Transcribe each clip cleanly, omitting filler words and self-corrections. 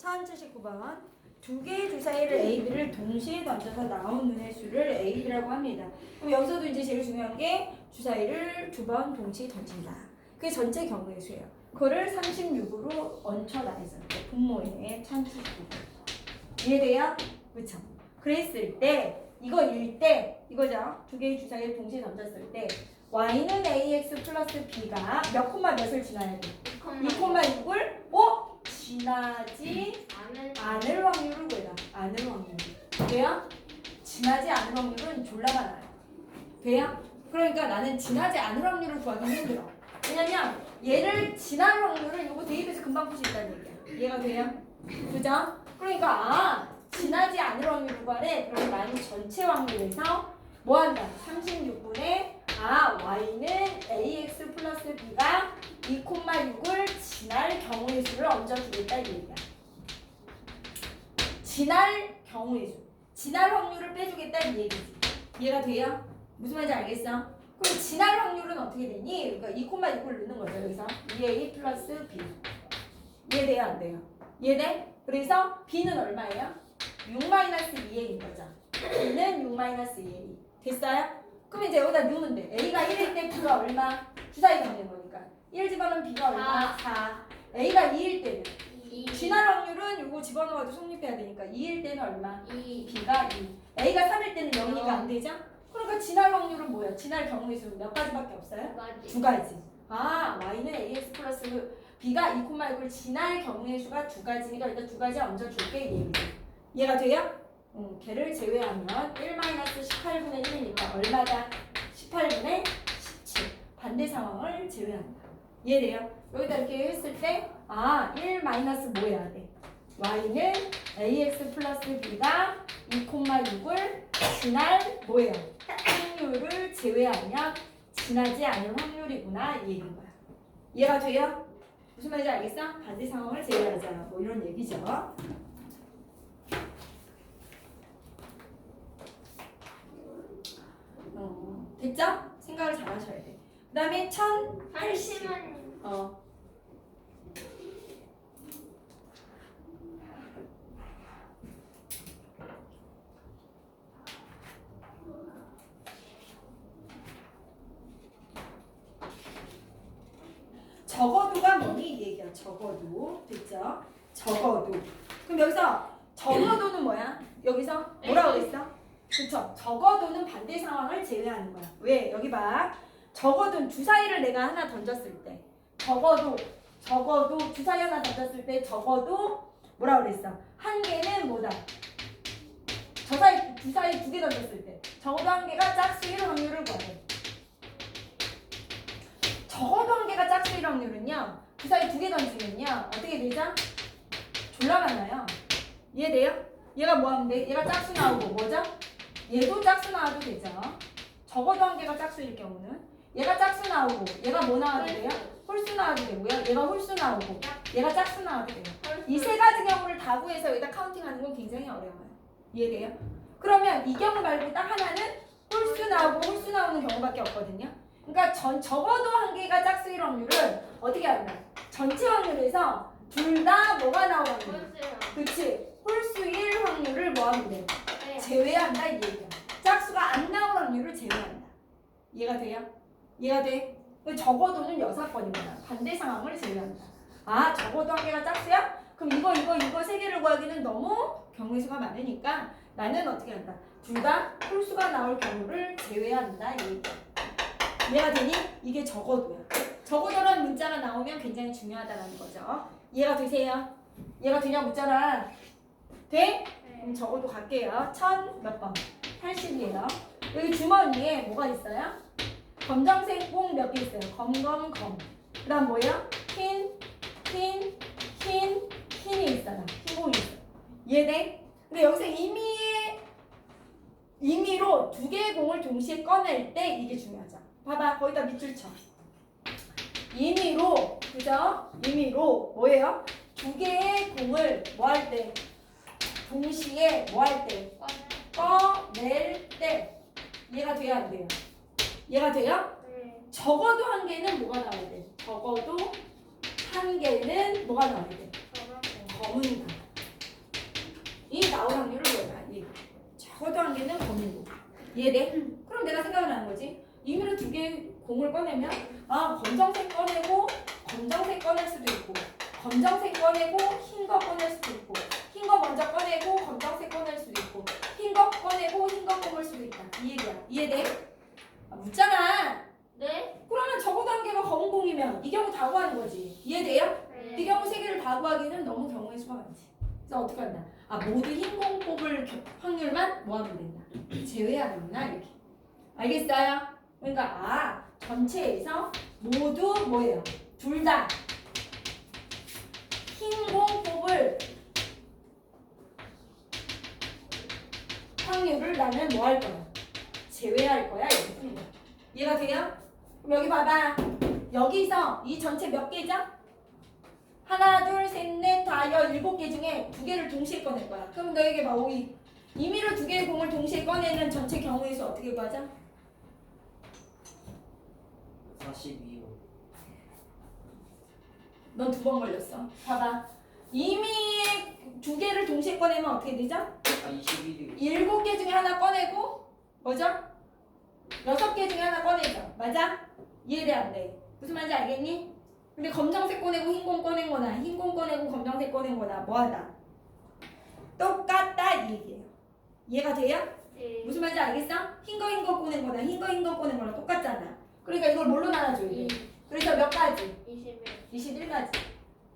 1079번. 두 개의 주사위를 A, B를 동시에 던져서 나온 눈의 수를 A, B라고 합니다. 그럼 여기서도 이제 제일 중요한 게 주사위를 두 번 동시에 던진다. 그게 전체 경우의 수예요. 그거를 36으로 얹혀놔야죠. 분모에 1079번. 이해돼요? 그쵸? 그랬을 때 이거일 때 이거죠. 두 개의 주사위를 동시에 던졌을 때 y는 ax 플러스 b가 몇 콤마 몇을 지나야 돼? 2,6을 지나지 않을 확률을 구해라. 않을 확률. 돼요? 지나지 않을 확률은 졸라 많아요. 돼요? 그러니까 나는 지나지 않을 확률을 구하기 힘들어. 왜냐면 얘를 지날 확률은 이거 대입해서 금방 풀 수 있다는 얘기야. 이해가 돼요? 그죠? 그러니까 지나지 않을 확률을 구하래. 그럼 나는 전체 확률에서 뭐한다? 36분의 y는 ax 플러스 b가 2,6을 지날 경우의 수를 얹어주겠다 이 얘기야. 지날 경우의 수. 지날 확률을 빼주겠다 이 얘기지. 이해가 돼요? 무슨 말인지 알겠어? 그럼 지날 확률은 어떻게 되니? 그러니까 2,6을 넣는 거죠. 여기서 2a 플러스 b. 이해돼요? 안 돼요? 이해돼? 그래서 b는 얼마예요? 6-2a인 거죠. b는 6-2a. 됐어요? 그럼 이제 여기다 넣으면 돼. a가 1일 때 b가 얼마? 주사위가 있는 거니까. 1 집어넣으면 b가 얼마? 4. a가 2일 때는 지날 확률은 요거 집어넣어도 성립해야 되니까 2일 때는 얼마? 2. b가 2. a가 3일 때는 0이니까 안 되죠? 그러니까 지날 확률은 뭐야? 지날 경우의 수는 몇 가지밖에 없어요? 두 가지. y는 ax 플러스 b가 2,6을 지날 경우의 수가 두 가지니까 일단 두 가지 얹어줄게 이 얘기지. 이해가 돼요? 걔를 제외하면 1-18분의 1이니까 얼마다? 18분의 17. 반대 상황을 제외한다. 이해돼요? 여기다 이렇게 했을 때 1 마이너스 뭐 해야 돼? y는 ax 플러스 b가 2,6을 지날 뭐예요? 확률을 제외하면 지나지 않을 확률이구나 이 얘기인 거야. 이해가 돼요? 무슨 말인지 알겠어? 반대 상황을 제외하자 뭐 이런 얘기죠. 됐죠? 생각을 잘 하셔야 돼. 그 다음에 1080은 적어도가 뭐니? 이 얘기야. 적어도. 됐죠? 적어도. 그럼 여기서 적어도는 뭐야? 여기서 뭐라고 그랬어? 그쵸? 적어도는 반대 상황을 제외하는 거야. 왜? 여기 봐. 적어도 주사위를 내가 하나 던졌을 때 적어도 주사위 하나 던졌을 때 적어도 뭐라고 그랬어? 한 개는 뭐다? 주사위 두 개 던졌을 때 적어도 한 개가 짝수일 확률을 구하래. 적어도 한 개가 짝수일 확률은요. 주사위 두 개 던지면요. 어떻게 되죠? 졸라 많아요. 이해돼요? 얘가 뭐 하면 돼? 얘가 짝수 나오고 뭐죠? 얘도 짝수 나와도 되죠. 적어도 한 개가 짝수일 경우는 얘가 짝수 나오고 얘가 뭐 나와도 돼요? 홀수 나와도 되고요. 얘가 홀수 나오고 얘가 짝수 나와도 돼요. 이 세 가지 경우를 다 구해서 여기다 카운팅하는 건 굉장히 어려워요. 이해돼요? 그러면 이 경우 말고 딱 하나는 홀수 나오고 홀수 나오는 경우밖에 없거든요. 그러니까 적어도 한 개가 짝수일 확률은 어떻게 하냐? 전체 확률에서 둘 다 뭐가 나올 확률? 그치? 홀수일 확률을 뭐 하면 돼? 제외한다 이 얘기야. 짝수가 안 나올 확률을 제외한다. 이해가 돼요? 이해가 돼? 적어도는 여사건이구나. 반대 상황을 제외한다. 적어도 한 개가 짝수야? 그럼 이거 세 개를 구하기는 너무 경우의 수가 많으니까 나는 어떻게 한다? 둘 다 홀수가 나올 경우를 제외한다 이 얘기야. 이해가 되니? 이게 적어도야. 적어도라는 문자가 나오면 굉장히 중요하다는 거죠. 이해가 되세요? 이해가 되냐 묻잖아. 돼? 그럼 적어도 갈게요. 1000 몇 번? 80이에요. 여기 주머니에 뭐가 있어요? 검정색 뽕 몇 개 있어요? 검. 그 다음 뭐예요? 흰이 있어요. 흰공이 있어요. 이해돼? 근데 여기서 임의로 두 개의 공을 동시에 꺼낼 때 이게 중요하죠. 봐봐. 거기다 밑줄 쳐. 임의로, 그죠? 임의로 뭐예요? 두 개의 공을 뭐 할 때? 동시에 뭐 할 때? 꺼낼 때. 이해가 돼야 안 돼요? 이해가 돼요? 적어도 한 개는 뭐가 나와야 돼? 적어도 한 개는 뭐가 나와야 돼? 검은 공. 이해돼? 그럼 내가 생각을 하는 거지. 임의로 두 개의 공을 꺼내면 검정색 꺼내고 검정색 꺼낼 수도 있고 검정색 꺼내고 흰 거 꺼낼 수도 있고 흰 거 먼저 꺼내고 검정색 꺼낼 수도 있고 흰 거 꺼내고 흰 거 꺼낼 수도 있다. 이해돼? 묻잖아. 네? 그러면 적어도 한 개가 검은 공이면 이 경우 다 구하는 거지. 이해돼요? 네. 이 경우 세 개를 다 구하기는 너무 경우의 수가 많지. 그래서 어떻게 한다? 모두 흰 공 뽑을 확률만 뭐 하면 된다? 제외하는구나 이렇게. 알겠어요? 그러니까 전체에서 모두 뭐예요? 둘 다 흰 공 뽑을 확률을 나는 뭐 할 거야? 제외할 거야 이렇게 푸는 거야. 이해가 돼요? 그럼 여기 봐봐. 여기서 이 전체 몇 개죠? 하나, 둘, 셋, 넷, 다, 17개 중에 두 개를 동시에 꺼낼 거야. 그럼 너에게 봐, 오이. 임의로 두 개의 공을 동시에 꺼내는 전체 경우의 수 어떻게 구하자? 42호. 넌 두 번 걸렸어. 봐봐. 임의의 두 개를 동시에 꺼내면 어떻게 되죠? 21호. 7개 중에 하나 꺼내고 뭐죠? 6개 중에 하나 꺼내죠. 맞아? 이해돼 안 돼? 무슨 말인지 알겠니? 근데 검정색 꺼내고 흰공 꺼낸 거나 흰공 꺼내고 검정색 꺼낸 거나 뭐하다? 똑같다 이 얘기예요. 이해가 돼요? 네. 무슨 말인지 알겠어? 흰 거 꺼낸 거나 흰 거 꺼낸 거랑 똑같잖아. 그러니까 이걸 뭘로 나눠줘야 돼? 그래서 몇 가지? 21. 21가지.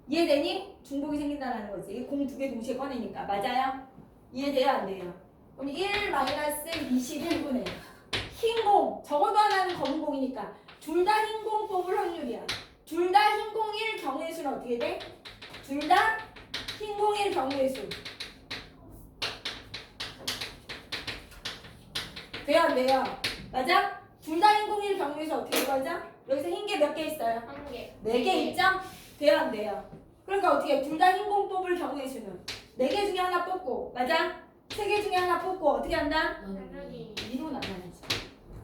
이해되니? 중복이 생긴다는 거지. 공 두 개 동시에 꺼내니까. 맞아요? 이해돼요? 안 돼요? 그럼 1-21분의 흰 공. 적어도 하나는 검은 공이니까 둘 다 흰 공 뽑을 확률이야. 둘 다 흰 공일 경우의 수는 어떻게 돼? 둘 다 흰 공일 경우의 수. 돼요? 안 돼요? 맞아? 둘 다 흰 공일 경우의 수 어떻게 구하자? 여기서 흰 게 몇 개 있어요? 1개. 4개 있죠? 돼요? 안 돼요? 그러니까 어떻게 둘 다 흰 공 뽑을 경우의 수는 4개 중에 하나 뽑고 맞아? 3개 중에 하나 뽑고 어떻게 한다? 당연히. 2로 나눠야지.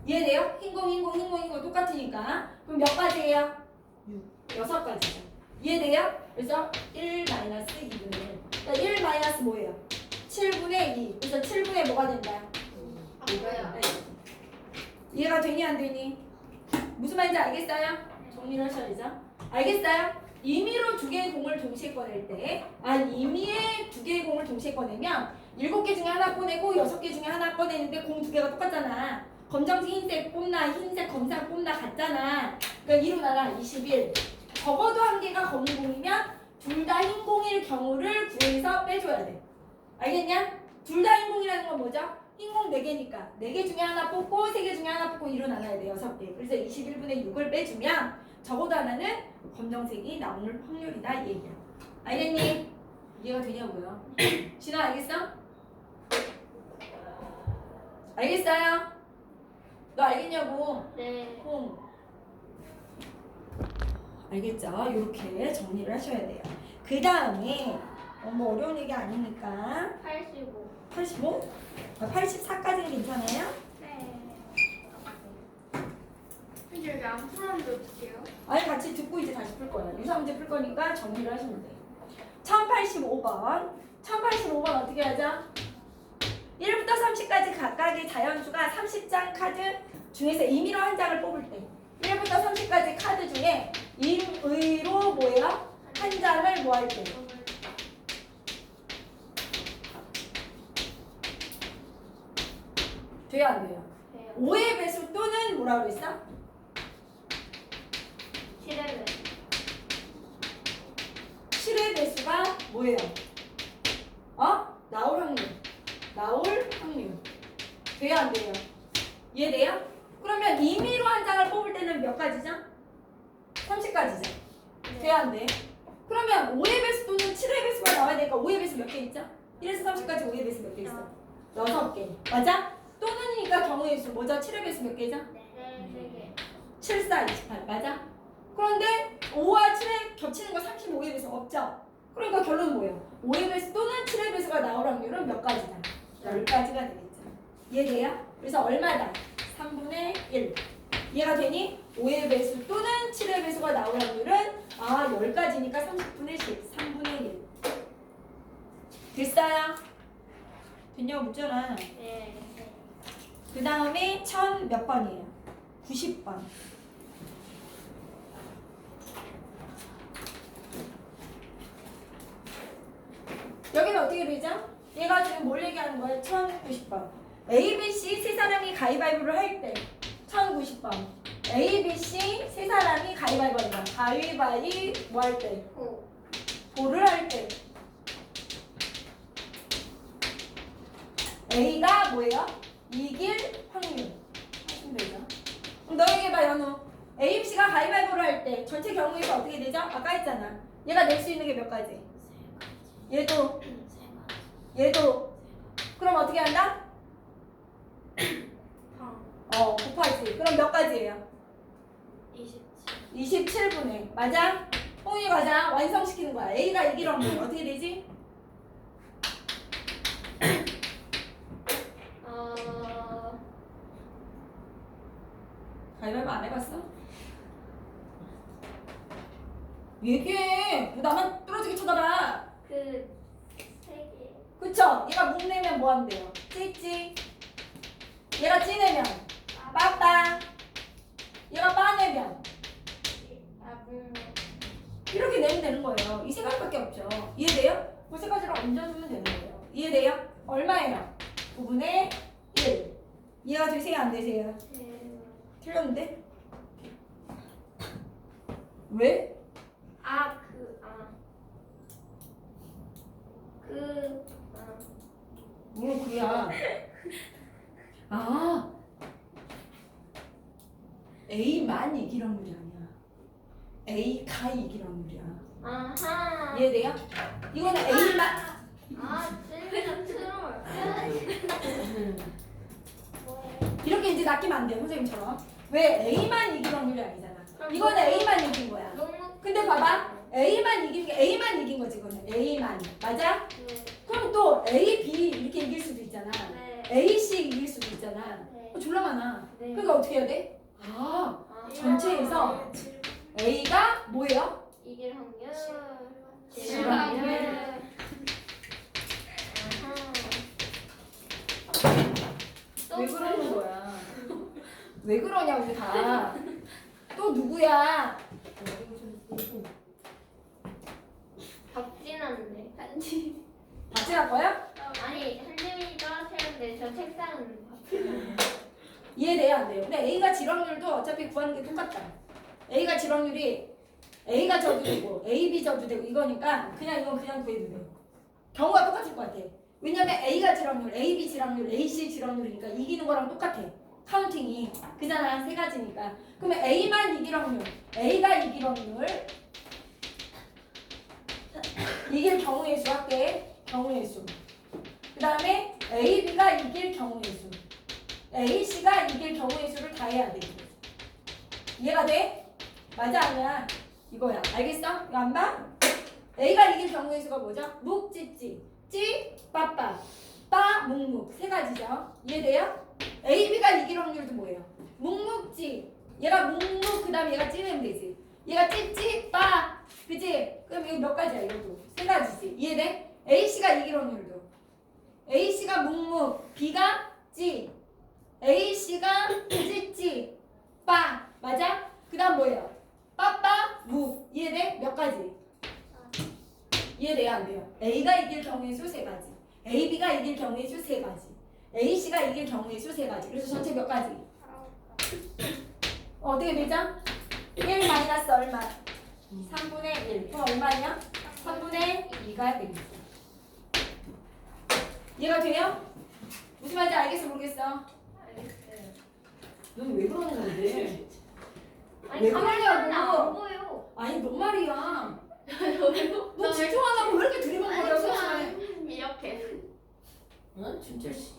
이해돼요? 흰공 똑같으니까. 그럼 몇 가지예요? 6가지죠. 이해돼요? 그래서 1-2분의 1. 그러니까 1 뭐예요? 7분의 2. 그래서 7분의 뭐가 된다? 뭐야? 이해가 되니 안 되니? 무슨 말인지 알겠어요? 정리를 하셔야죠. 알겠어요? 임의로 두 개의 공을 동시에 꺼낼 때, 임의의 두 개의 공을 동시에 꺼내면 7개 중에 하나 꺼내고 6개 중에 하나 꺼내는데 공 두 개가 똑같잖아. 검정색 흰색 뽑나 흰색 검색 뽑나 같잖아. 그러니까 2로 나눠 21. 적어도 한 개가 검은 공이면 둘 다 흰 공일 경우를 구해서 빼줘야 돼. 알겠냐? 둘 다 흰 공이라는 건 뭐죠? 흰 공 4개니까 4개 중에 하나 뽑고 3개 중에 하나 뽑고 2로 나눠야 돼. 6개. 그래서 21분의 6을 빼주면 적어도 하나는 검정색이 나올 확률이다 이 얘기야. 알겠니? 이해가 되냐고요? 진아 알겠어? 알겠어요? 너 알겠냐고? 네. 알겠죠? 이렇게 정리를 하셔야 돼요. 그 다음에 뭐 어려운 얘기 아니니까 85. 85? 84까지는 괜찮아요? 네. 근데 여기 안 풀었는데 어떡해요? 아니 같이 듣고 이제 다시 풀 거야. 유사 문제 풀 거니까 정리를 하시면 돼요. 1085번. 1085번 어떻게 하죠? 1부터 30까지 각각의 자연수가 30장 카드 중에서 임의로 한 장을 뽑을 때 1부터 30까지 카드 중에 임의로 뭐예요? 한 장을 뭐 할 때? 돼요 안 돼요? 돼요. 5의 배수 또는 뭐라고 했어? 7회. 7의 배수가 뭐예요? 나올 확률. 돼요 안 돼요? 이해돼요? 그러면 임의로 한 장을 뽑을 때는 몇 가지죠? 30가지죠. 돼요 안 돼? 그러면 5의 배수 또는 7의 배수가 나와야 되니까 5의 배수 몇 개 있죠? 1에서 30까지 5의 배수 몇 개 있어? 6개. 맞아? 또는이니까 경우의 수 뭐죠? 7의 배수 몇 개죠? 네. 7, 4, 28 맞아? 그런데 5와 7에 겹치는 거 35의 배수 없죠? 그러니까 결론은 뭐예요? 5의 배수 또는 7의 배수가 나올 확률은 몇 가지다? 10가지가 되겠죠. 이해돼요? 그래서 얼마다? 3분의 1. 이해가 되니? 5의 배수 또는 7의 배수가 나올 확률은 10가지니까 30분의 10, 3분의 1. 됐어요? 됐냐고 묻잖아. 네. 그 다음에 1000 몇 번이에요? 90번. 여기는 어떻게 되죠? 얘가 지금 뭘 얘기하는 거예요? 1090번. A, B, C 세 사람이 가위바위보를 할 때 1090번. A, B, C 세 사람이 가위바위보한다. 가위바위 뭐 할 때? 호. 보를 할 때. A가 뭐예요? 이길 확률. 하시면 되죠. 그럼 너 얘기해봐, 연우. A, B, C가 가위바위보를 할 때 전체 경우에서 어떻게 되죠? 아까 했잖아. 얘가 낼 수 있는 게 몇 가지? 얘도. 얘도. 그럼 어떻게 한다? 곱하지. 그럼 몇 가지예요? 27. 27분의. 맞아? 홍이 과자 완성시키는 거야. A가 이길 확률 어떻게 되지? 가위바위보 안 해봤어? 얘기해. 뭐 나만 뚫어지게 쳐다봐. 그 3개. 그쵸? 얘가 묵 내면 뭐 하면 돼요? 찌찌. 얘가 찌 내면 빠빠. 얘가 빠 내면 이렇게 내면 되는 거예요. 이 세 가지밖에 없죠. 이해돼요? 그 세 가지를 얹어주면 되는 거예요. 이해돼요? 얼마예요? 9분의 1. 이해가 되세요? 안 되세요? 틀렸는데? 왜? 뭐 그야. 아. A만 이길 확률이 아니야. A가 이길 확률이야. 아하. 이해돼요? 이거는 A만. 쌤이랑 트롤. 이렇게 이제 낚이면 안 돼요, 선생님처럼. 왜? A만 이길 확률이 아니잖아. 이거는 A만 이긴 거야. 근데 봐봐. A만 이긴 거지, 이거는. A만. 맞아? 그럼 또 A, B 이렇게 이길 수도 있잖아. A, C 이길 수도 있잖아. 졸라 많아. 그러니까 어떻게 해야 돼? 전체에서 A가 뭐예요? 이길 확률. 질 확률. 왜 그러는 거야? 왜 그러냐고 다. 또 누구야? 박진한데. 한지. 박진할 거야? 아니 한지민이 떨어뜨렸는데 저 책상은 박진. 이해돼요? 안 돼요? 근데 A가 질 확률도 어차피 구하는 게 똑같다. A가 질 확률이 A가 져도 되고 A, B 져도 되고 이거니까 이건 그냥 구해도 돼요. 경우가 똑같을 것 같아. 왜냐면 A가 질 확률, A, B 질 확률, A, C 질 확률이니까 이기는 거랑 똑같아. 카운팅이. 그잖아. 세 가지니까. 그러면 A만 이길 확률, A가 이길 확률 이길 경우의 수 할게. 경우의 수. 그 다음에 A, B가 이길 경우의 수. A, C가 이길 경우의 수를 다 해야 돼. 이해가 돼? 맞아 아니야? 이거야. 알겠어? 이거 안 봐? A가 이길 경우의 수가 뭐죠? 묵, 찌찌. 찌, 빠빠. 빠, 묵묵. 세 가지죠. 이해돼요? A, B가 이길 확률도 뭐예요? 묵묵, 찌. 얘가 묵묵, 그 다음에 얘가 찌면 되지. 얘가 찌찌, 빠. 그치? 그럼 이거 몇 가지야, 이것도? 세 가지지. 이해돼? A, C가 이길 확률도. A, C가 묵묵, B가 찌. A, C가 찌찌, 빠. 맞아? 그 다음 뭐예요? 빠빠, 묵. 이해돼? 몇 가지? 이해돼요? 안 돼요? A가 이길 경우의 수 세 가지. A, B가 이길 경우의 수 세 가지. A, C가 이길 경우의 수 세 가지. 그래서 전체 몇 가지? 어떻게 되죠? 1 마이너스 얼마? 3분의 1. 그럼 얼마냐? 3분의 2가 되겠죠. 이해가 돼요? 무슨 말인지 알겠어 모르겠어? 알겠어요. 넌 왜 그러는 건데? 아니 왜 가만히 그러냐고. 안 보여. 아니 너 말이야. 너 집중 안 하고 왜 이렇게 두리번거려? 이렇게. 응? 진짜 씨.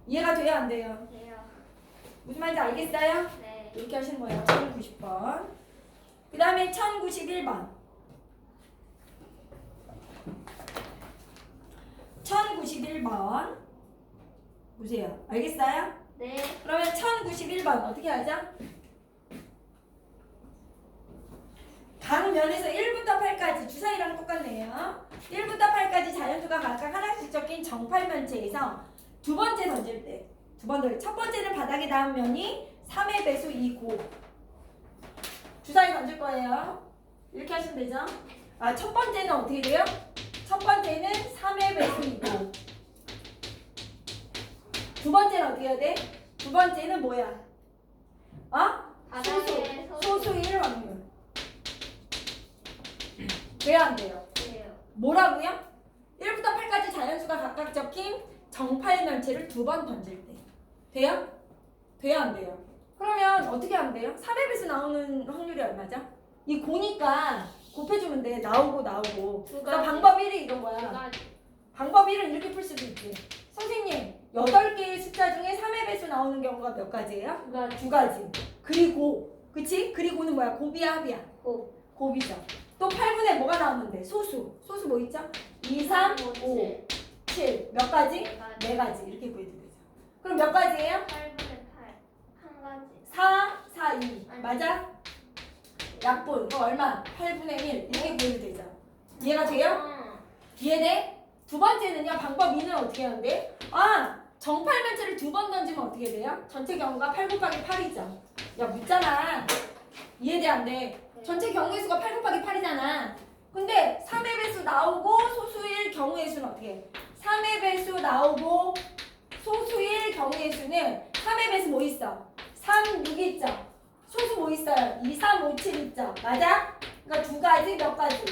이해가 돼요 안 돼요? 돼요. 무슨 말인지 알겠어요? 네. 이렇게 하시는 거예요. 1090번. 그 다음에 1091번. 1091번. 보세요. 알겠어요? 네. 그러면 1091번 어떻게 하죠? 각 면에서 1부터 8까지 주사위랑 똑같네요. 1부터 8까지 자연수가 각각 하나씩 적힌 정팔면체에서 두 번째 던질 때 두 번 더. 첫 번째는 바닥에 닿은 면이 3의 배수 2고. 주사위 던질 거예요. 이렇게 하시면 되죠? 아, 첫 번째는 어떻게 돼요? 첫 번째는 3의 배수 2고. 두 번째는 어떻게 해야 돼? 두 번째는 뭐야? 어? 바닥에 소수일 확률. 왜 안 돼요? 소수예요. 뭐라고요? 1부터 8까지 자연수가 각각 적힌 정팔면체를 두 번 던질 때. 돼요? 돼요, 안 돼요? 그러면 어떻게 하면 돼요? 3의 배수 나오는 확률이 얼마죠? 이 고니까 곱해주면 돼. 나오고. 그러니까 방법 1이 이런 거야. 제가 방법 1은 이렇게 풀 수도 있지. 선생님, 8개의 숫자 중에 3의 배수 나오는 경우가 몇 가지예요? 두 가지. 그리고, 그치? 그리고는 뭐야? 곱이야, 합이야? 곱이죠. 또 8분의 뭐가 나오는데? 소수. 소수 뭐 있죠? 2, 3, 5, 7. 몇 가지? 4가지. 이렇게 구해도 되죠. 그럼 몇 가지예요? 8분의 8. 한 가지. 4, 4, 2. 맞아? 약분. 그거 얼마? 8분의 1. 이렇게 구해도 되죠. 이해가 돼요? 이해돼? 두 번째는요. 방법 2는 어떻게 하는데? 아! 정팔면체를 두 번 던지면 어떻게 돼요? 전체 경우가 8 곱하기 8이죠. 야, 묻잖아. 이해돼, 안 돼? 전체 경우의 수가 8 곱하기 8이잖아. 근데 3의 배수 나오고 소수일 경우의 수는 어떻게 해? 3의 배수 나오고 소수일 경우의 수는 3의 배수 뭐 있어? 3, 6 있죠? 소수 뭐 있어요? 2, 3, 5, 7 있죠? 맞아? 그러니까 두 가지, 몇 가지?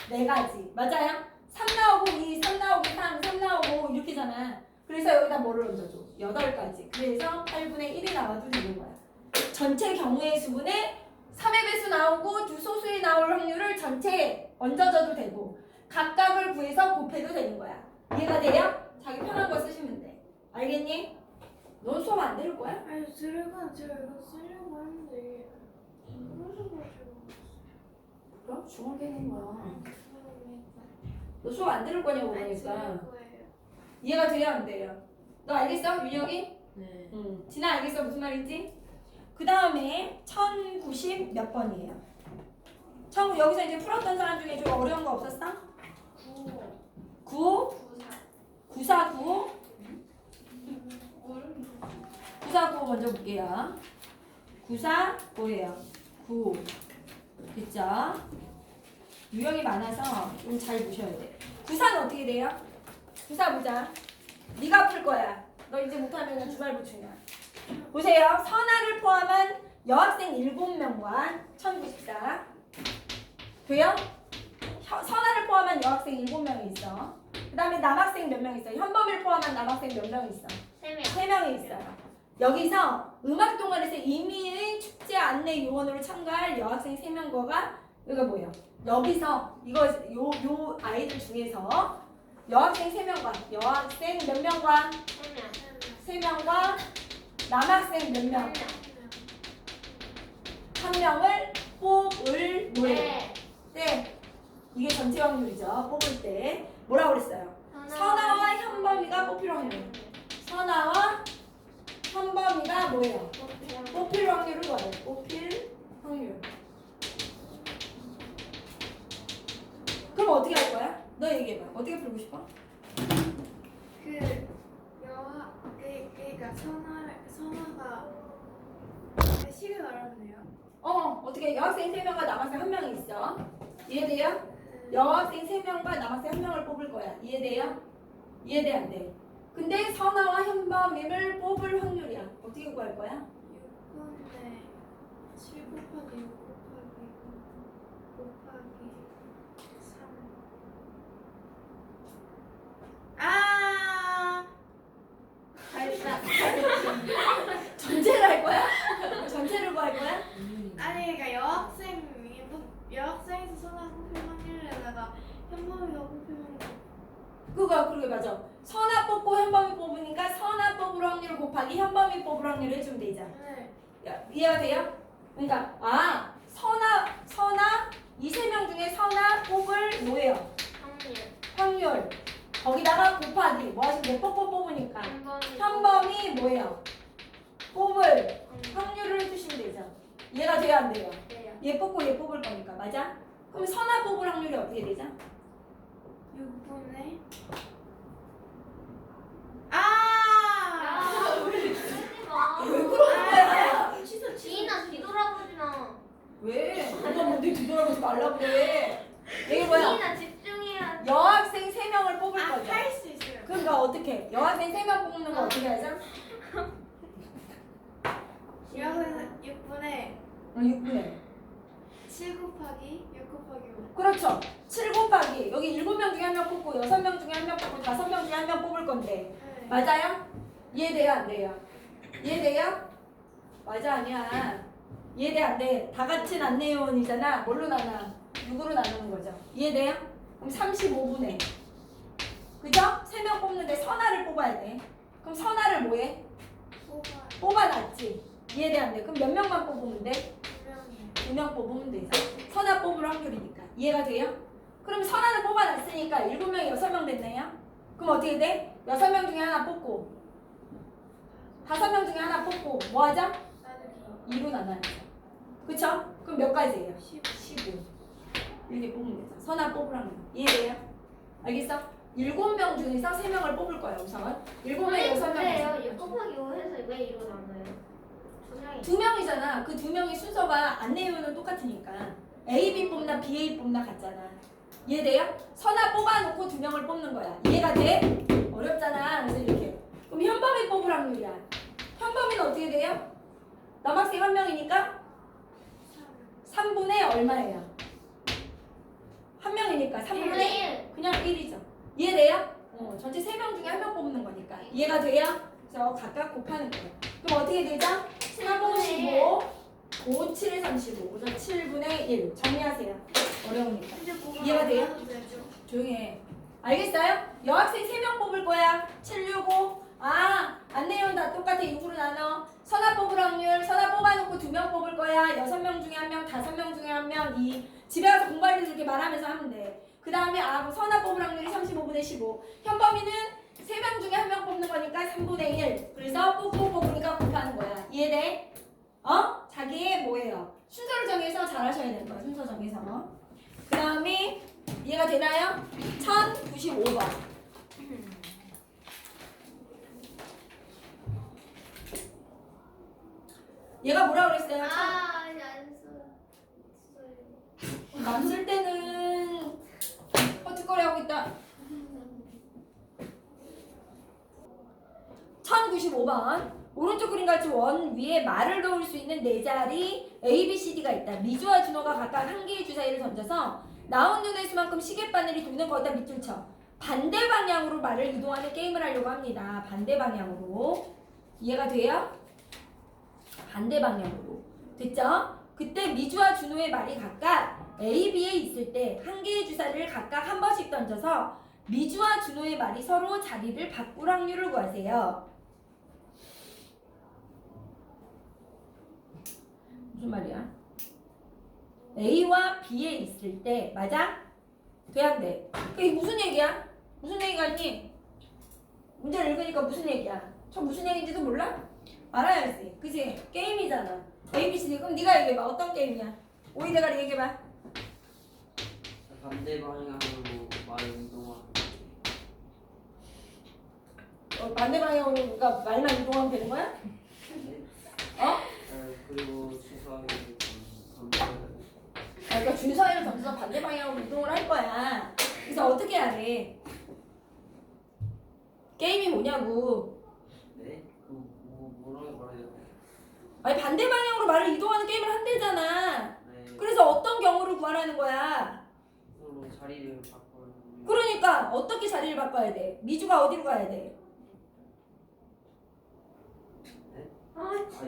4가지. 맞아요? 3 나오고 2, 3 나오고 3, 3 나오고 5 이렇게잖아. 그래서 여기다 뭐를 얹어줘? 8가지. 그래서 8분의 1이 나와도 되는 거야. 전체 경우의 수분에 3의 배수 나오고 두 소수에 나올 확률을 전체에 얹어줘도 되고 각각을 구해서 곱해도 되는 거야. 이해가 돼요? 자기 편한 거 쓰시면 돼. 알겠니? 넌 수업 안 들을 거야? 아니 들어가 제가 이거 쓰려고 하는데 모르셔가지고 그럼 중얼대는 거야. 너 수업 안 들을 거냐고 그러니까. 거예요. 이해가 돼요? 안 돼요? 너 알겠어? 윤혁이? 네. 응. 진아 알겠어? 무슨 말인지? 그 다음에 1090 몇 번이에요? 여기서 이제 풀었던 사람 중에 좀 어려운 거 없었어? 9, 949 949 먼저 볼게요. 94 뭐예요? 9 됐죠? 유형이 많아서 좀 잘 보셔야 돼. 94는 어떻게 돼요? 94 보자. 네가 풀 거야. 너 이제 못하면 주말 보충이야. 보세요. 선아를 포함한 여학생 7명과 1094 돼요? 선아를 포함한 여학생 7명이 있어. 그 다음에 남학생 몇 명 있어? 현범이를 포함한 남학생 몇 명 있어? 3명. 3명이 있어요. 여기서 음악 동아리에서 임의의 축제 안내 요원으로 참가할 여학생 3명과가 이거 뭐예요? 여기서 요 아이들 중에서 여학생 3명과 여학생 몇 명과 3명과 남학생 몇 명? 1명을 뽑을 노래. 네. 이게 전체 확률이죠. 뽑을 때 뭐라고 그랬어요? 선아와 현범이가 뽑힐 확률. 선아와 현범이가 뭐예요? 뽑힐 확률을 뭐예요? 뽑힐 확률. 그럼 어떻게 할 거야? 너 얘기해봐. 어떻게 풀고 싶어? 그러니까 선아가 식을 말하면 돼요. 어떻게 여학생 3명과 남학생 1명이 있어. 이해돼요? 여학생 3명과 남학생 1명을 뽑을 거야. 이해돼요? 이해돼 안 돼? 근데 선아와 현범임을 뽑을 확률이야. 어떻게 구할 거야? 6분의 7 곱하기 6 곱하기 3 전체를 할 거야? 전체를 구할 거야? 아니 그러니까 여학생에서 선아 뽑힐 확률에다가 현범이가 뽑힐 확률 그게 맞아. 선아 뽑고 현범이 뽑으니까 선아 뽑을 확률 곱하기 현범이 뽑을 확률을 해주면 되잖아. 네. 이해가 돼요? 그러니까 선아 이 3명 중에 선아 뽑을 뭐예요? 확률. 거기다가 곱하기 뭐 하시면 돼? 뽑으니까 현범이 뭐예요? 뽑을 확률을 해주시면 되죠. 이해가 돼요? 안 돼요? 얘 뽑고 얘 뽑을 거니까. 맞아? 그럼 선아 뽑을 확률이 어떻게 되죠? 6분의 거죠. 할 수 있어요. 그러니까 어떻게? 여학생 3명 뽑는 거 어떻게 하죠? 여학생은 6분의 6분의 7 곱하기 6 곱하기 5. 그렇죠. 7 곱하기 여기 7명 중에 1명 뽑고 6명 중에 1명 뽑고 5명 중에 1명 뽑을 건데 네. 맞아요? 이해돼요? 안 돼요? 이해돼요? 맞아 아니야. 이해돼 안 돼? 다 같이 안내요원이잖아. 뭘로 나눠? 6으로 나누는 거죠. 이해돼요? 그럼 35분의 그죠? 3명 뽑는데 선아를 뽑아야 돼. 그럼 선아를 뭐해? 뽑아놨지. 이해돼 안 돼? 그럼 몇 명만 뽑으면 돼? 2명 뽑으면 되죠. 선아 뽑을 확률이니까. 이해가 돼요? 그럼 선아는 뽑아놨으니까 7명이 6명 됐네요. 그럼 어떻게 돼? 6명 중에 하나 뽑고 5명 중에 하나 뽑고 뭐 하죠? 2로 나눠야죠. 그쵸? 그럼 몇 가지예요? 15. 이렇게 뽑으면 되죠. 선아 뽑을 확률. 이해돼요? 알겠어? 7명 중에서 3명을 뽑을 거예요. 우선 7명, 6명. 그래요. 6 곱하기 5 해서 왜 이거 나눠요? 2명이. 2명이잖아. 그 2명의 순서가 안내요는 똑같으니까 A, B 뽑나 B, A 뽑나 같잖아. 이해돼요? 선아 뽑아놓고 2명을 뽑는 거야. 이해가 돼? 어렵잖아. 그래서 이렇게. 그럼 현범이 뽑을 확률이야. 현범이는 어떻게 돼요? 남학생 1명이니까 3분의 얼마예요? 1명이니까 3분의 1. 그냥 1이죠. 이해돼요? 전체 3명 중에 1명 뽑는 거니까. 이해가 돼요? 그래서 각각 곱하는 거예요. 그럼 어떻게 되죠? 3, 5, 15, 5, 7, 35. 그래서 7분의 1. 정리하세요. 어려우니까. 이해가 돼요? 조용히 해. 알겠어요? 여학생 3명 뽑을 거야. 7, 6, 5. 안내용 다 똑같아. 6으로 나눠. 선아 뽑을 확률. 선아 뽑아놓고 2명 뽑을 거야. 6명 중에 1명, 5명 중에 1명, 2. 집에 가서 공부할 때도 이렇게 말하면서 하면 돼. 그 다음에 그럼 선아 뽑을 확률이 35분의 15. 현범이는 3명 중에 1명 뽑는 거니까 3분의 1. 그래서 뽑으니까 곱하는 거야. 이해돼? 자기의 뭐예요? 순서를 정해서 잘 하셔야 되는 거야. 순서 정해서. 그 다음에 이해가 되나요? 1095번. 얘가 뭐라 그랬어요? 아니 안 써. 남쓸 때는 헛짓거리 하고 있다. 1095번. 오른쪽 그림 같이 원 위에 말을 넣을 수 있는 네 자리 A, B, C, D가 있다. 미주와 준호가 각각 한 개의 주사위를 던져서 나온 눈의 수만큼 시계바늘이 도는 거기다 밑줄 쳐. 반대 방향으로 말을 이동하는 게임을 하려고 합니다. 반대 방향으로. 이해가 돼요? 반대 방향으로. 됐죠? 그때 미주와 준호의 말이 각각 A, B에 있을 때 한 개의 주사위를 각각 한 번씩 던져서 미주와 준호의 말이 서로 자리를 바꿀 확률을 구하세요. 무슨 말이야? A와 B에 있을 때 맞아? 돼 안 돼? 그게 무슨 얘기야? 무슨 얘기 같니? 문제를 읽으니까 무슨 얘기야? 저 무슨 얘기인지도 몰라? 알아야지. 그치? 게임이잖아. A, B, C, D. 그럼 네가 얘기해봐. 어떤 게임이야? 오이 대가리 얘기해봐. 반대 방향으로 말을 이동하는. 반대 방향으로 그러니까 말만 이동하면 되는 거야? 그리고 주사위를 던져야 그러니까 주사위를 던져서 반대 방향으로 이동을 할 거야. 그래서 어떻게 해야 돼? 게임이 뭐냐고. 네? 뭐라고 말해요? 아니 반대 방향으로 말을 이동하는 게임을 한대잖아. 네. 그래서 어떤 경우를 구하라는 거야? 서로 자리를 바꿔요. 그러니까 어떻게 자리를 바꿔야 돼? 미주가 어디로 가야 돼?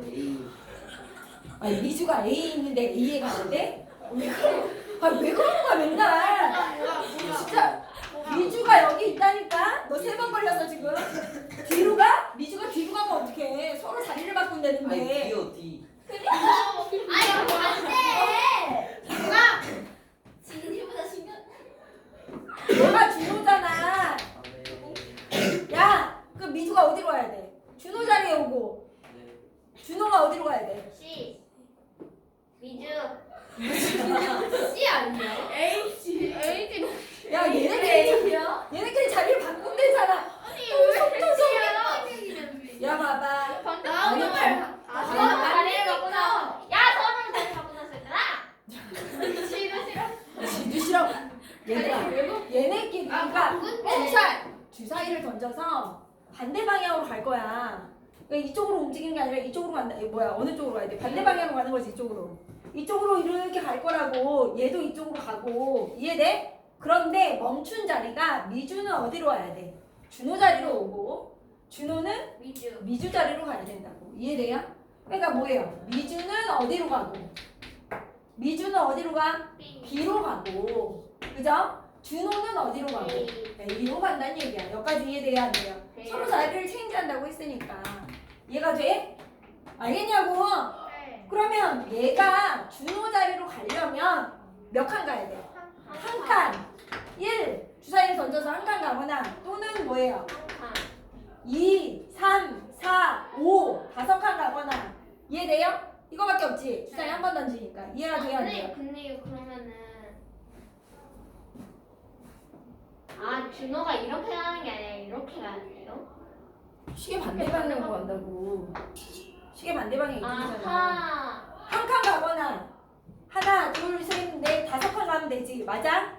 A. 아니 미주가 A에 있는데 A에 가는데? 왜 그러는 거야 맨날? 진짜 미주가 여기 있다니까? 너 3번 걸렸어 지금? 뒤로 가? 미주가 뒤로 가면 어떡해? 서로 자리를 아니 바꾼다는데. D요 D. 아니 안돼. 진이보다 신경. 너가 준호잖아. 아 네. 야, 그 미주가 어디로 가야 돼? 준호 자리에 오고 네. 준호가 어디로 가야 돼? C. 미주. C 아니야? H. 야 얘네끼리 자리를 바꾼대잖아. 야 봐봐. 나오는 말. 서로 자리를 바꾸나. 야 서로 자리 바꾸나 싫어. 지도 싫어. 얘들아 얘네끼리 그러니까 잘 주사위를 던져서 반대 방향으로 갈 거야. 그러니까 이쪽으로 움직이는 게 아니라 이쪽으로 간다. 이거 뭐야? 어느 쪽으로 가야 돼? 반대 방향으로 가는 거지, 이쪽으로. 이쪽으로 이렇게 갈 거라고. 얘도 이쪽으로 가고. 이해돼? 그런데 멈춘 자리가 미주는 어디로 와야 돼? 준호 자리로 오고 준호는 미주. 미주 자리로 가야 된다고. 이해돼요? 그러니까 뭐예요? 미주는 어디로 가고 미주는 어디로 가? B. B로 가고 그죠? 준호는 어디로 가고 A. A로 간다는 얘기야. 여기까지 이해돼야 안 돼요? 네. 서로 자리를 체인지한다고 했으니까 이해가 돼? 알겠냐고? 네. 그러면 얘가 준호 자리로 가려면 몇 칸 가야 돼? 한 칸. 1. 주사위를 던져서 한 칸 가거나 또는 뭐예요? 한 칸. 2, 3, 4, 5 다섯 칸 가거나 이해돼요? 이거밖에 없지? 주사위 한 번 던지니까 이해가 돼야 안 돼요? 근데 그러면은 준호가 이렇게 가는 게 아니라 이렇게 가야 돼요? 시계 반대 방향으로 간다고. 시계 반대 방향이 이쪽이잖아. 아하. 한 칸 가거나 하나, 둘, 셋, 넷, 다섯 칸 가면 되지. 맞아?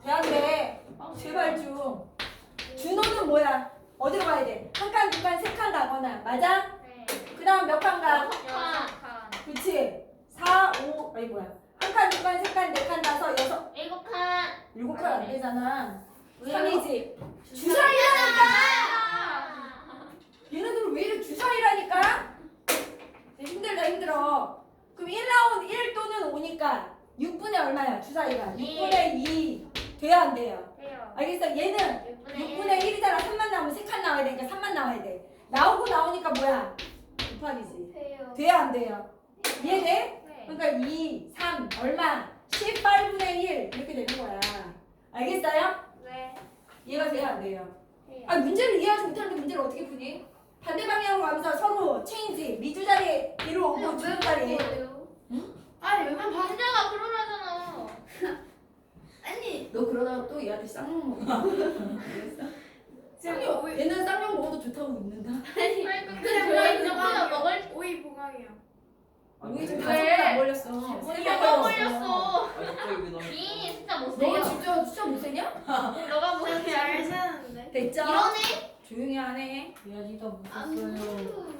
돼 안 돼? 제발 좀. 준호는 뭐야? 어디로 가야 돼? 한 칸, 두 칸, 세 칸 가거나. 맞아? 네. 그 다음 몇 칸 가? 여섯 칸. 그치? 4, 5, 아니 뭐야? 한 칸, 두 칸, 세 칸, 네 칸, 다섯, 여섯, 일곱 칸. 일곱 칸 안 되잖아. 왜요? 3이지? 아. 주사위라니까! 얘네들은 왜 이래 주사위라니까? 힘들다 힘들어. 그럼 1라운드 1 또는 5니까 6분의 얼마야 주사위가? 6분의 2 돼야 안 돼요? 돼요. 알겠어? 얘는 6분의 1이잖아. 3만 나오면 3칸 나와야 되니까 3만 나와야 돼. 나오고 나오니까 뭐야? 곱하기지. 돼요. 돼야 안 돼요? 이해돼? 네. 그러니까 2, 3 얼마? 18분의 1 이렇게 되는 거야. 알겠어요? 네. 이해가 돼야 안 돼요? 돼요. 아 문제를 이해하지 못하는데 문제를 어떻게 푸니? 반대 방향으로 가면서 서로 체인지 미주 자리에 뒤로 오고 준호 자리에 아니 왜만 봐? 진짜가 그러라잖아. 아니 너 그러다가 또 얘한테 쌍욕 먹어. 알겠어? 쌍욕 얘는 쌍욕 먹어도 좋다고 믿는다. 아니 그래, 근데 그래, 왜 누구나 먹을 오이 보강이야. 우리 지금 왜? 5번 안 걸렸어. 너가 걸렸어. 아 갑자기 왜 나? 비인이 진짜 못 너 세요. 진짜 못세냐? 너가 못 잘 세요. 사는데. 됐죠? 이러네. 조용히 하네. 얘가 안 못했어요.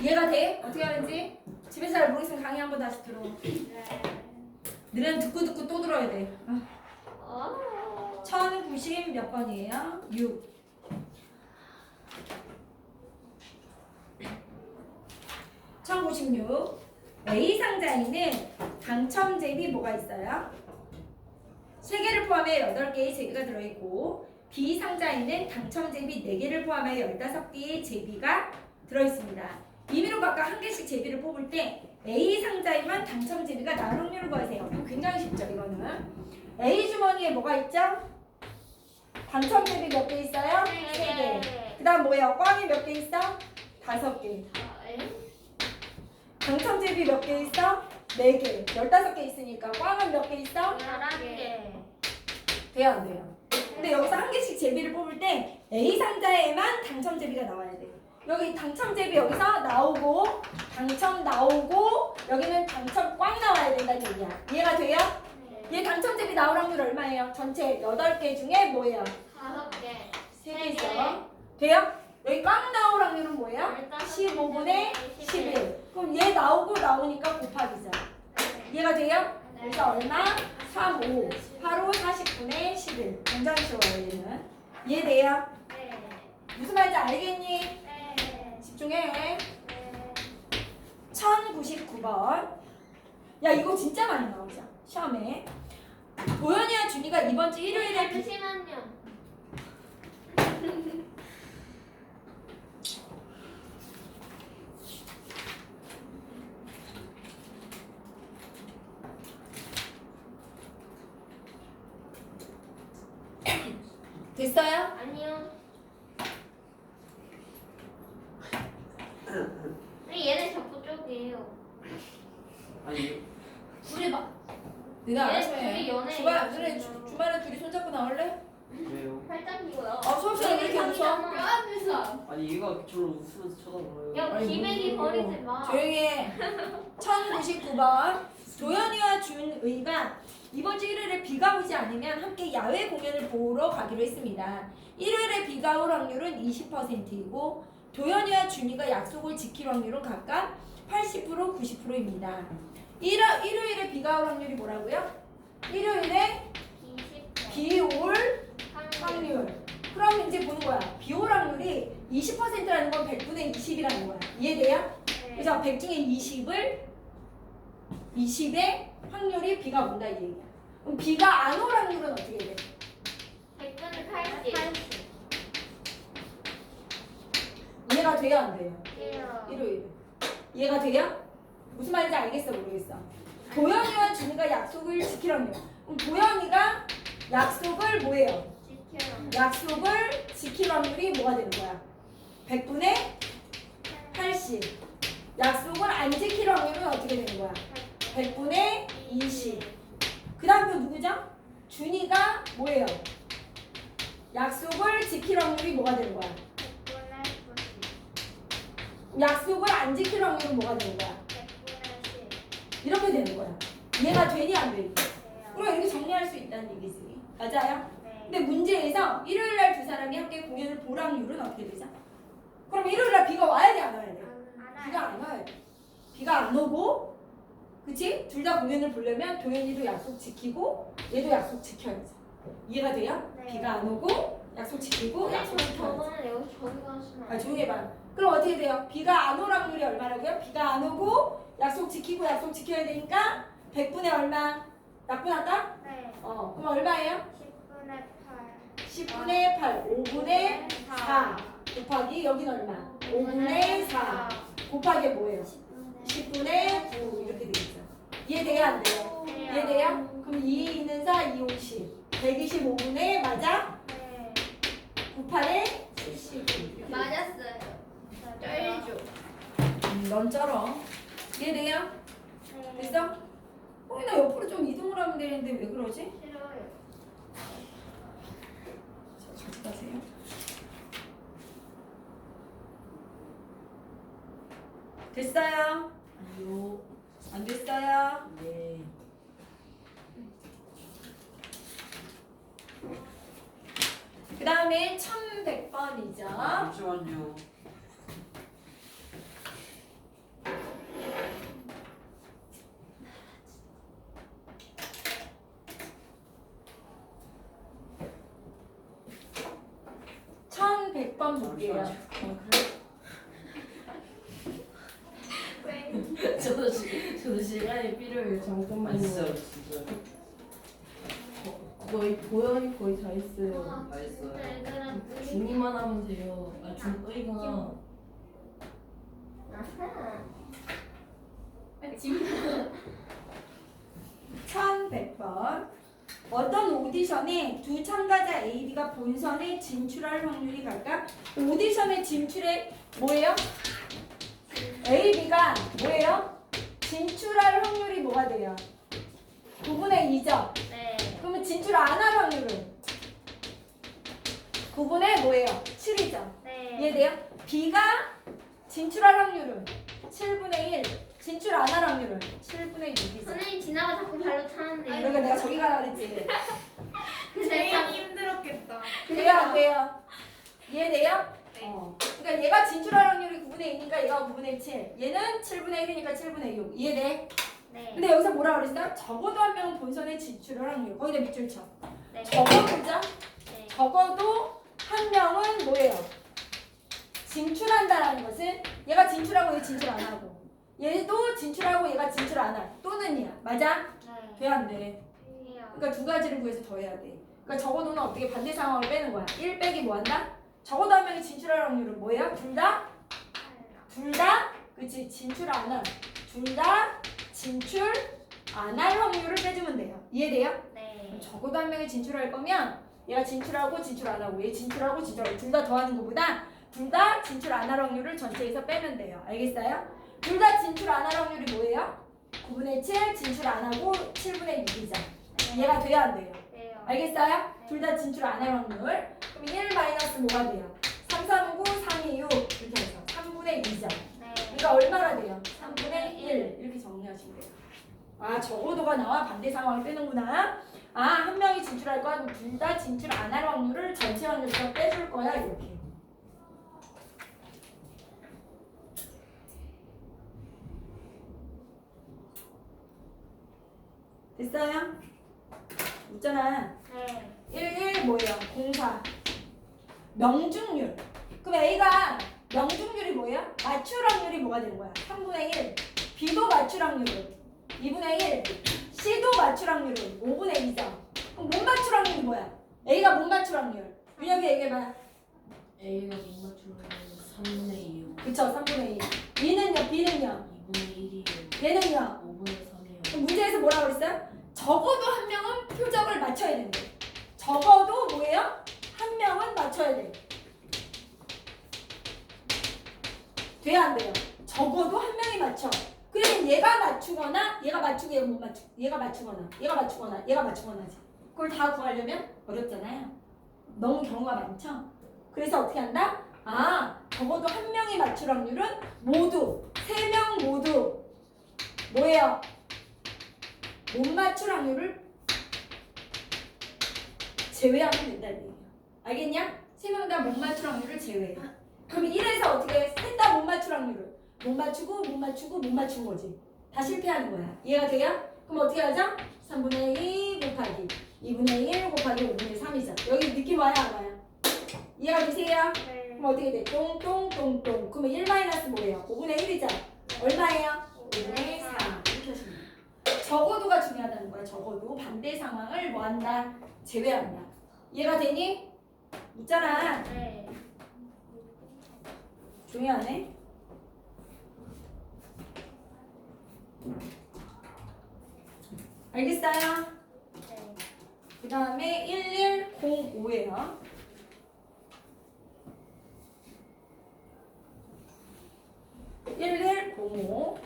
이해가 돼? 어떻게 하는지? 집에서 잘 모르겠으면 강의 한번 다시 들어. 너는 듣고 또 들어야 돼. 어. 1090 몇 번이에요? 6. 1096. A 상자에는 당첨 제비 뭐가 있어요? 3개를 포함해 8개의 제비가 들어있고 B 상자에는 당첨 제비 4개를 포함해 15개의 제비가 들어있습니다. 임의로 각각 한 개씩 제비를 뽑을 때 A 상자에만 당첨 제비가 나올 확률을 구하세요. 이거 굉장히 쉽죠, 이거는. A 주머니에 뭐가 있죠? 당첨 제비 몇 개 있어요? 3개. 그 다음 뭐예요? 꽝이 몇 개 있어? 5개. 당첨 제비 몇 개 있어? 4개. 15개 있으니까 꽝은 몇 개 있어? 11개. 돼요, 안 돼요? 근데 여기서 한 개씩 제비를 뽑을 때 A 상자에만 당첨 제비가 나와야 돼. 여기 당첨 제비 여기서 나오고 당첨 나오고 여기는 당첨 꽝 나와야 된다는 얘기야. 이해가 돼요? 얘 당첨 제비 나올 확률 얼마예요? 전체 8개 중에 뭐예요? 5개. 3개 있어요. 돼요? 여기 꽝 나올 확률은 뭐예요? 15분의 11. 그럼 얘 나오고 나오니까 곱하기죠. 이해가 돼요? 그래서 얼마? 3, 5. 바로 40분의 11. 굉장히 쉬워요, 얘는. 이해돼요? 네. 무슨 말인지 알겠니? 네. 집중해. 1099번. 야, 이거 진짜 많이 나오죠? 시험에. 도현이와 준이가 이번 주 일요일에 잠시만요. 됐어요? 아니요. 아니 얘네 자꾸 쪽이에요. 아니 둘이 봐. 네가 얘네 알아서 둘이 해. 연애. 주말에 둘이 손잡고 나올래? 왜요? 팔짱이고요. 수업시간에 왜 이렇게 웃어? 뼈아면서 아니 얘가 저를 웃으면서 쳐다봐요. 야 아니, 기백이 뭐. 버리지 마. 조용히 해. 1099번. 도현이와 준의가 이번 주 일요일에 비가 오지 않으면 함께 야외 공연을 보러 가기로 했습니다. 일요일에 비가 올 확률은 20%이고 도현이와 준이가 약속을 지킬 확률은 각각 80% 90%입니다. 일요일에 비가 올 확률이 뭐라고요? 일요일에 20. 비 올 확률. 그럼 이제 보는 거야. 비 올 확률이 20%라는 건 100분의 20이라는 거야. 이해돼요? 네. 그래서 100 중에 20의 확률이 비가 온다 이 얘기야. 그럼 비가 안 올 확률은 어떻게 돼? 100분의 80. 이해가 돼요 안 돼요? 돼요. 일요일. 이해가 돼요? 무슨 말인지 알겠어 모르겠어? 도현이와 준이가 약속을 지킬 확률. 그럼 도현이가 약속을 뭐예요? 지켜요. 약속을 지킬 확률이 뭐가 되는 거야? 100분의 80. 약속을 안 지킬 확률은 어떻게 되는 거야? 100분의 20. 그 다음 또 누구죠? 준이가 뭐예요? 약속을 지킬 확률이 뭐가 되는 거야? 100분의 90. 약속을 안 지킬 확률은 뭐가 되는 거야? 100분의 10. 이렇게 되는 거야. 이해가 되니 안 되니? 돼요. 그럼 이렇게 정리할 수 있다는 얘기지. 맞아요? 네. 근데 문제에서 일요일 날 두 사람이 함께 공연을 볼 확률은 어떻게 되죠? 그럼 일요일 날 비가 와야 돼 안 와야 돼? 비가 안 와야 돼. 비가 안 오고, 그치? 둘 다 공연을 보려면 도현이도 약속 지키고 얘도 약속 지켜야지. 이해가 돼요? 네. 비가 안 오고 약속 지키고 약속 지켜야지. 저번에 여기 저기가 쓰면 아 조용히 해봐. 그럼 어떻게 돼요? 비가 안 올 확률이 얼마라고요? 비가 안 오고 약속 지키고 약속 지켜야 되니까 100분의 얼마? 나쁘나까? 네. 그럼 얼마예요? 10분의 8. 10분의 8, 5분의 4 곱하기 여기는 얼마? 5분의 4 곱하기 뭐예요? 10분의 9 이렇게 되겠죠. 이해돼요? 안 돼요? 이해돼요? 그럼 2 있는 4, 2, 50 125분의 맞아? 네. 9, 8에 70 맞았어요. 쩔죠. 넌 쩔어. 이해돼요? 됐어? 나 옆으로 좀 이동을 하면 되는데 왜 그러지? 싫어요. 자, 저기 가세요. 됐어요? 아니요. 안 됐어요? 네. 그 다음에 1100번이죠. 잠시만요. 볼게요. 저도 시간이 필요해요. 잠깐만요. 있어요, 진짜. 거의 보연이 거의 다 했어요. 다 했어요. 얘들은 준이만 하면 돼요. 준의가 지금 1100번. 어떤 오디션에 두 참가자 A, B가 본선에 진출할 확률이 각각 오디션에 진출해 뭐예요? A, B가 뭐예요? 진출할 확률이 뭐가 돼요? 9분의 2죠? 네. 그러면 진출 안 할 확률은 9분의 뭐예요? 7이죠? 네. 이해돼요? B가 진출할 확률은 7분의 1, 진출 안 할 확률은 7분의 6이죠. 선생님 지나가 자꾸 발로 차는데. 그러니까 내가 저기 가라 그랬지. 근데 참 힘들었겠다. 돼요 안 돼요? 이해돼요? 네. 그러니까 얘가 진출할 확률이 9분의 2니까 얘가 9분의 7, 얘는 7분의 1이니까 7분의 6. 이해돼? 네. 근데 여기서 뭐라 그랬어요? 적어도 한 명은 본선에 진출할 확률. 거기다 밑줄 쳐. 네. 적어도죠? 네. 적어도 한 명은 뭐예요? 진출한다라는 것은 얘가 진출하고 얘 진출 안 하고 얘도 진출하고 얘가 진출 안 할 또는이야. 맞아? 네. 돼 안 돼? 돼요. 그러니까 두 가지를 구해서 더해야 돼. 그러니까 적어도는 어떻게 반대 상황을 빼는 거야. 1 빼기 뭐 한다? 적어도 한 명이 진출할 확률은 뭐예요? 둘 다? 둘 다? 그치 진출 안 할. 둘 다 진출 안 할 확률을 빼주면 돼요. 이해돼요? 네. 적어도 한 명이 진출할 거면 얘가 진출하고 진출 안 하고 얘 진출하고 진출하고 둘 다 더하는 것보다 둘 다 진출 안 할 확률을 전체에서 빼면 돼요. 알겠어요? 둘 다 진출 안 할 확률이 뭐예요? 9분의 7 진출 안 하고 7분의 6이죠. 이해가 돼요 안 돼요? 돼요. 알겠어요? 둘 다 진출 안 할 확률. 그럼 1 마이너스 뭐가 돼요? 3, 3, 9, 3, 2, 6 이렇게 해서 3분의 2죠. 네. 그러니까 얼마나 돼요? 3분의 1 이렇게 정리하시면 돼요. 아 적어도가 나와 반대 상황을 빼는구나. 아 한 명이 진출할 거야. 둘 다 진출 안 할 확률을 전체 확률에서 빼줄 거야 이렇게. 됐어요? 있잖아. 네. 11 뭐예요? 공사. 명중률. 그럼 A가 명중률이 뭐예요? 맞출 확률이 뭐가 되는 거야? 3분의 1. B도 맞출 확률은 2분의 1. C도 맞출 확률은 5분의 2죠. 그럼 못 맞출 확률이 뭐야? A가 못 맞출 확률. 윤혁이 얘기해봐. A가 못 맞추면 3분의 2요. 그쵸, 3분의 2. B는요? B는요? 2분의 1이요. 얘는요? 5분의 3이요. 그럼 문제에서 뭐라고 그랬어요? 적어도 한 명은 표적을 맞춰야 된대. 적어도 뭐예요? 한 명은 맞춰야 돼. 돼야 안 돼요? 적어도 한 명이 맞춰. 그러면 얘가 맞추거나 얘가 맞추고 얘가 못 맞추. 얘가 맞추거나 얘가 맞추거나 얘가 맞추거나지. 그걸 다 구하려면 어렵잖아요. 너무 경우가 많죠. 그래서 어떻게 한다? 아 적어도 한 명이 맞출 확률은 모두 3명 모두 뭐예요? 못 맞출 확률을 제외하면 된다는 얘기야. 알겠냐? 3명 다 못 맞출 확률을 제외해. 그럼 1에서 어떻게 해? 셋 다 못 맞출 확률을 못 맞추고 못 맞추고 못 맞춘 거지. 다 실패하는 거야. 이해가 돼요? 그럼 어떻게 하죠? 3분의 2 곱하기 2분의 1 곱하기 5분의 3이죠. 여기 느낌 와요 안 와요? 이해가 되세요? 네. 그럼 어떻게 돼? 똥똥똥똥. 그러면 1 마이너스 뭐예요? 5분의 1이죠. 얼마예요? 5분의 4. 이렇게 하시면 돼요. 적어도가 중요하다는 거야. 적어도 반대 상황을 뭐 한다? 제외한다. 이해가 되니? 묻잖아. 네. 중요하네. 알겠어요? 네. 그 다음에 1105예요. 1105.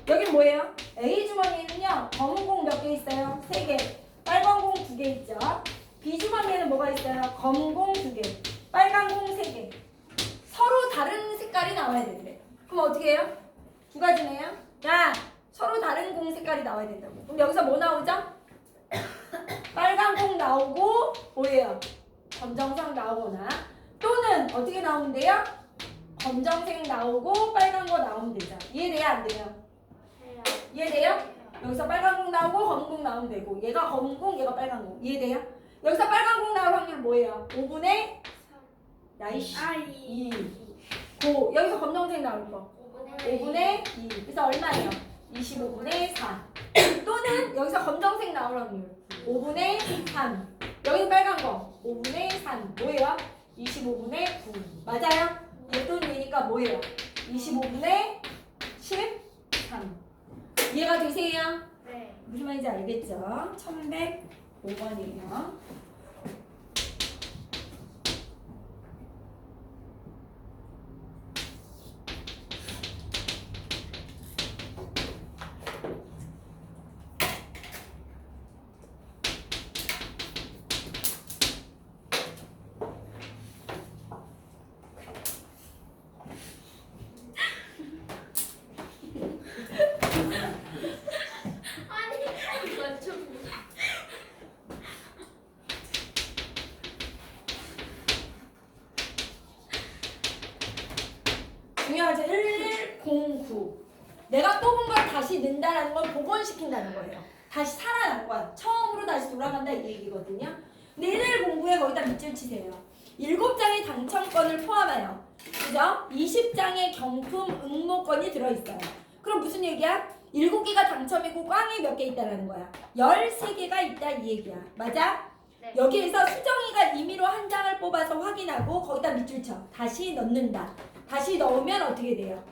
여기 뭐예요? A 주머니에는요 검은 공 몇 개 있어요? 3개. 빨간 공 2개 있죠. B 주머니에는 뭐가 있어요? 검은 공 2개, 빨간 공 3개. 서로 다른 색깔이 나와야 되는데. 그럼 어떻게 해요? 두 가지네요. 야, 서로 다른 공 색깔이 나와야 된다고. 그럼 여기서 뭐 나오죠? 빨간 공 나오고 뭐예요? 검정색 나오거나 또는 어떻게 나오는데요? 검정색 나오고 빨간 거 나오면 되죠. 이해돼요? 안 돼요? 해요. 이해돼요? 여기서 빨간 공 나오고 검은 공 나오면 되고 얘가 검은 공, 얘가 빨간 공. 이해돼요? 여기서 빨간 공 나올 확률 뭐예요? 5분의 야이씨 아이 2. 고 여기서 검정색 나올 거 5분의 2. 그래서 얼마예요? 25분의 4. 또는 여기서 검정색 나올 확률 5분의 3. 여기 빨간 거 5분의 3. 뭐예요? 25분의 9. 맞아요? 얘 또는 얘니까 뭐예요? 25분의 13. 이해가 되세요? 네. 무슨 말인지 알겠죠? 1105번이에요. 아니 이거 좀. 중요하죠. 1109. 내가 뽑은 걸 다시 넣는다는 걸 복원시킨다는 거예요. 다시 살아난 거야. 처음으로 다시 돌아간다 이 얘기거든요. 근데 1109에 거기다 밑줄 치세요. 7장의 당첨권을 포함하여 그죠? 20장의 경품 응모권이 들어있어요. 그럼 무슨 얘기야? 7개가 당첨이고 꽝이 몇 개 있다는 거야. 13개가 있다 이 얘기야. 맞아? 네. 여기에서 수정이가 임의로 한 장을 뽑아서 확인하고 거기다 밑줄 쳐. 다시 넣는다. 다시 넣으면 어떻게 돼요?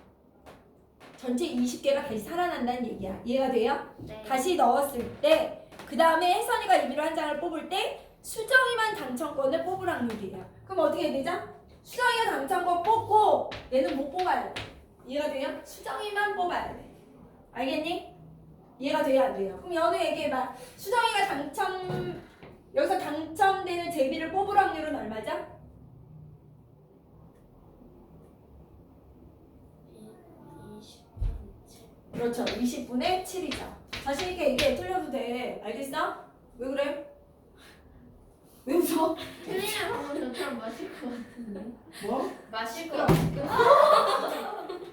전체 20개가 다시 살아난다는 얘기야. 이해가 돼요? 네. 다시 넣었을 때 그 다음에 혜선이가 임의로 한 장을 뽑을 때 수정이만 당첨권을 뽑을 확률이에요. 그럼 어떻게 해야 되죠? 수정이가 당첨권 뽑고 얘는 못 뽑아야 돼. 이해가 돼요? 수정이만 뽑아야 돼. 알겠니? 이해가 돼요? 안 돼요? 그럼 연우 얘기해봐. 수정이가 여기서 당첨되는 제비를 뽑을 확률은 얼마죠? 20. 그렇죠. 20분의 7이죠. 자신있게 얘기해. 틀려도 돼. 알겠어? 왜 그래? 왜 웃어? 틀리면 방금 저처럼 마실 것 같은데. 뭐? 마실 거.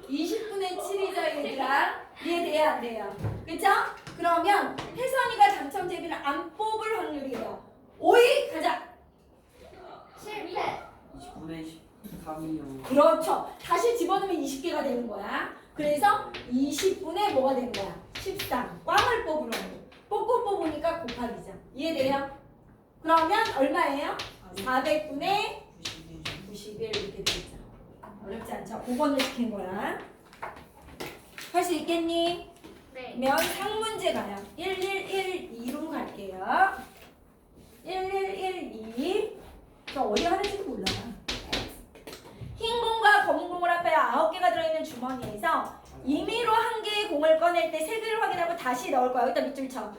20분의 7이죠, 얘들아. 이해돼야 안 돼요? 그쵸? 그러면 혜선이가 당첨 제비를 안 뽑을 확률이에요. 5위 가자. 실패. 29분의 13이요. 그렇죠. 다시 집어넣으면 20개가 되는 거야. 그래서 20분의 뭐가 되는 거야? 13. 꽝을 뽑으러 뽑고 뽑으니까 곱하기죠. 이해돼요? 그러면 얼마예요? 400분의 91 이렇게 되겠죠. 어렵지 않죠? 5번을 시킨 거야. 할 수 있겠니? 네. 그러면 상문제 가요. 1112로 갈게요. 1112. 저 어디 하는지도 몰라. 흰 공과 검은 공을 합하여 9개가 들어있는 주머니에서 임의로 한 개의 공을 꺼낼 때 색을 확인하고 다시 넣을 거야. 여기다 밑줄 쳐.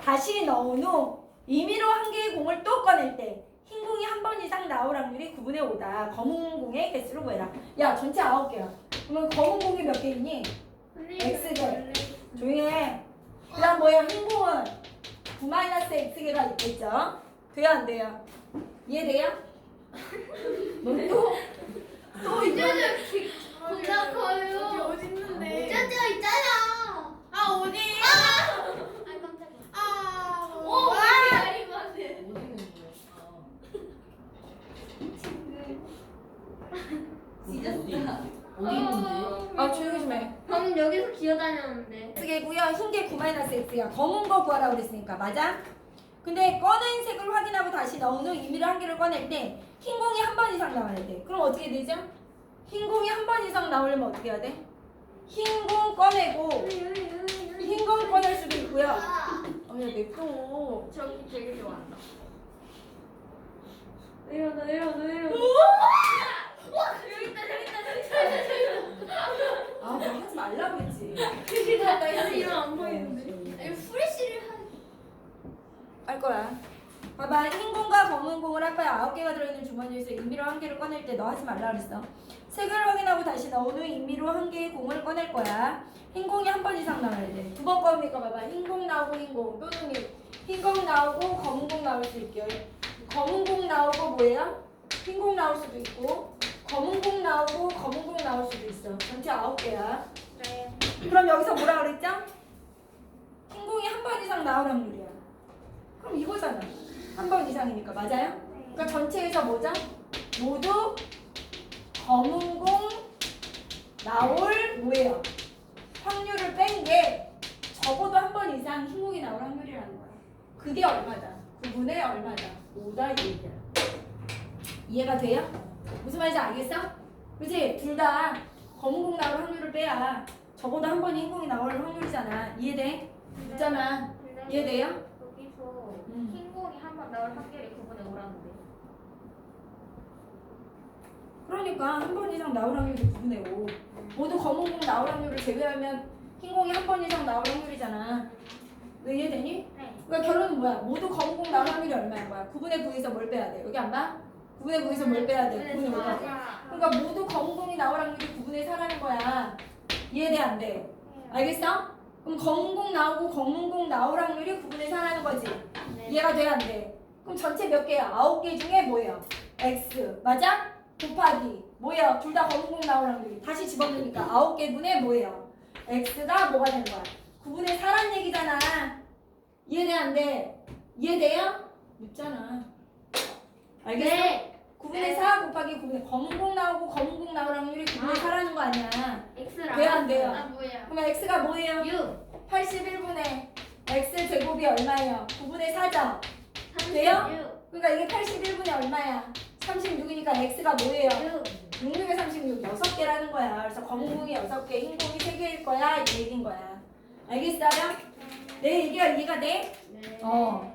다시 넣은 후 임의로 한 개의 공을 또 꺼낼 때 흰 공이 한 번 이상 나올 확률이 9분의 5다. 검은 공의 개수를 구해라. 야, 전체 9개야. 그러면 검은 공이 몇 개 있니? X개. 조용히 해. 그 다음 뭐예요? 흰 공은 9-X개가 있겠죠? 돼요, 안 돼요? 이해돼요? 또 이거 보다 커요. 어디 있는데? 짜짜 있잖아. 아 어디? 아 깜짝이야. 아. 오, 말이 많네. 어디 있는 거야? 찢었다. 어디 있는데? 아, 조용히 좀 해. 방금 여기서 기어다녔는데. X개고요. 흰개 9-X야. 검은 거 구하라고 그랬으니까. 맞아? 근데 꺼낸 색을 확인하고 다시 넣은 후 임의로 한 개를 꺼낼 때 흰 공이 한 번 이상 나와야 돼. 그럼 어떻게 되죠? 흰 공이 한 번 이상 나오려면 어떻게 해야 돼? 흰 공 꺼내고 흰 공 꺼낼 수도 있고요. 야, 냅둬. 저기 되게 좋아한다. 여기 있다. 아, 뭐 하지 말라고 했지. 이름 안 보이는데. 후레쉬를 할 거야. 봐봐. 흰 공과 검은 공을 합하여 9개가 들어있는 주머니에서 임의로 한 개를 꺼낼 때 너 하지 말라 그랬어. 색을 확인하고 다시 넣은 후 임의로 한 개의 공을 꺼낼 거야. 흰 공이 한 번 이상 나와야 돼. 두 번 꺼내니까 봐봐. 흰 공 나오고 흰 공. 또는 흰 공 나오고 검은 공 나올 수 있게. 검은 공 나오고 뭐예요? 흰 공 나올 수도 있고 검은 공 나오고 검은 공 나올 수도 있어. 전체 9개야. 네. 그럼 여기서 뭐라 그랬죠? 흰 공이 한 번 이상 나올 확률이야. 그럼 이거잖아. 한 번 이상이니까. 맞아요? 그러니까 전체에서 뭐죠? 모두 검은 공 나올 뭐예요? 확률을 뺀 게 적어도 한 번 이상 흰 공이 나올 확률이라는 거야. 그게 얼마다? 9분의 얼마다? 5다 이 얘기야. 이해가 돼요? 무슨 말인지 알겠어? 그치? 둘 다 검은 공 나올 확률을 빼야 적어도 한 번 흰 공이 나올 확률이잖아. 이해돼? 있잖아. 이해돼요? 여기서 음. 흰 공이 한 번 나올 확률이 9분의 5라는데. 그러니까 한 번 이상 나올 확률이 9분의 5. 모두 검은 공 나올 확률을 제외하면 흰 공이 한 번 이상 나올 확률이잖아. 왜 이해되니? 네. 그러니까 결론은 뭐야? 모두 검은 공 나올 확률이 얼마인 거야? 9분의 9에서 뭘 빼야 돼? 여기 안 봐? 9분의 9에서 뭘 빼야 돼? 9분의 5 빼야 돼. 그러니까 모두 검은 공이 나올 확률이 9분의 4라는 거야. 이해돼 안 돼? 알겠어? 그럼 검은 공 나오고 검은 공 나올 확률이 9분의 4라는 거지. 네. 이해가 돼 안 돼? 그럼 전체 몇 개야? 9개 중에 뭐예요? X 맞아? 곱하기 뭐예요? 둘 다 검은 공 나올 확률이 다시 집어넣으니까 9개 분의 뭐예요? X가 뭐가 되는 거야? 9분의 4란 얘기잖아. 이해돼 안 돼? 이해돼요? 묻잖아. 알겠어? 네. 9분의 4 곱하기 9분의 검은 공 나오고 검은 공 나올 확률이 9분의 4라는 거 아니야. X랑. 돼요, 안 돼요? 아 뭐야? 그러면 X가 뭐예요? 6. 81분의 X 제곱이 얼마예요? 9분의 4죠? 돼요? 그러니까 이게 81분의 얼마야? 36이니까 X가 뭐예요? 6. 66에 36, 6개라는 거야. 그래서 검은 공이 6개, 흰 공이 3개일 거야. 이 얘기인 거야. 알겠어요? 내 얘기가 이해가 돼? 네.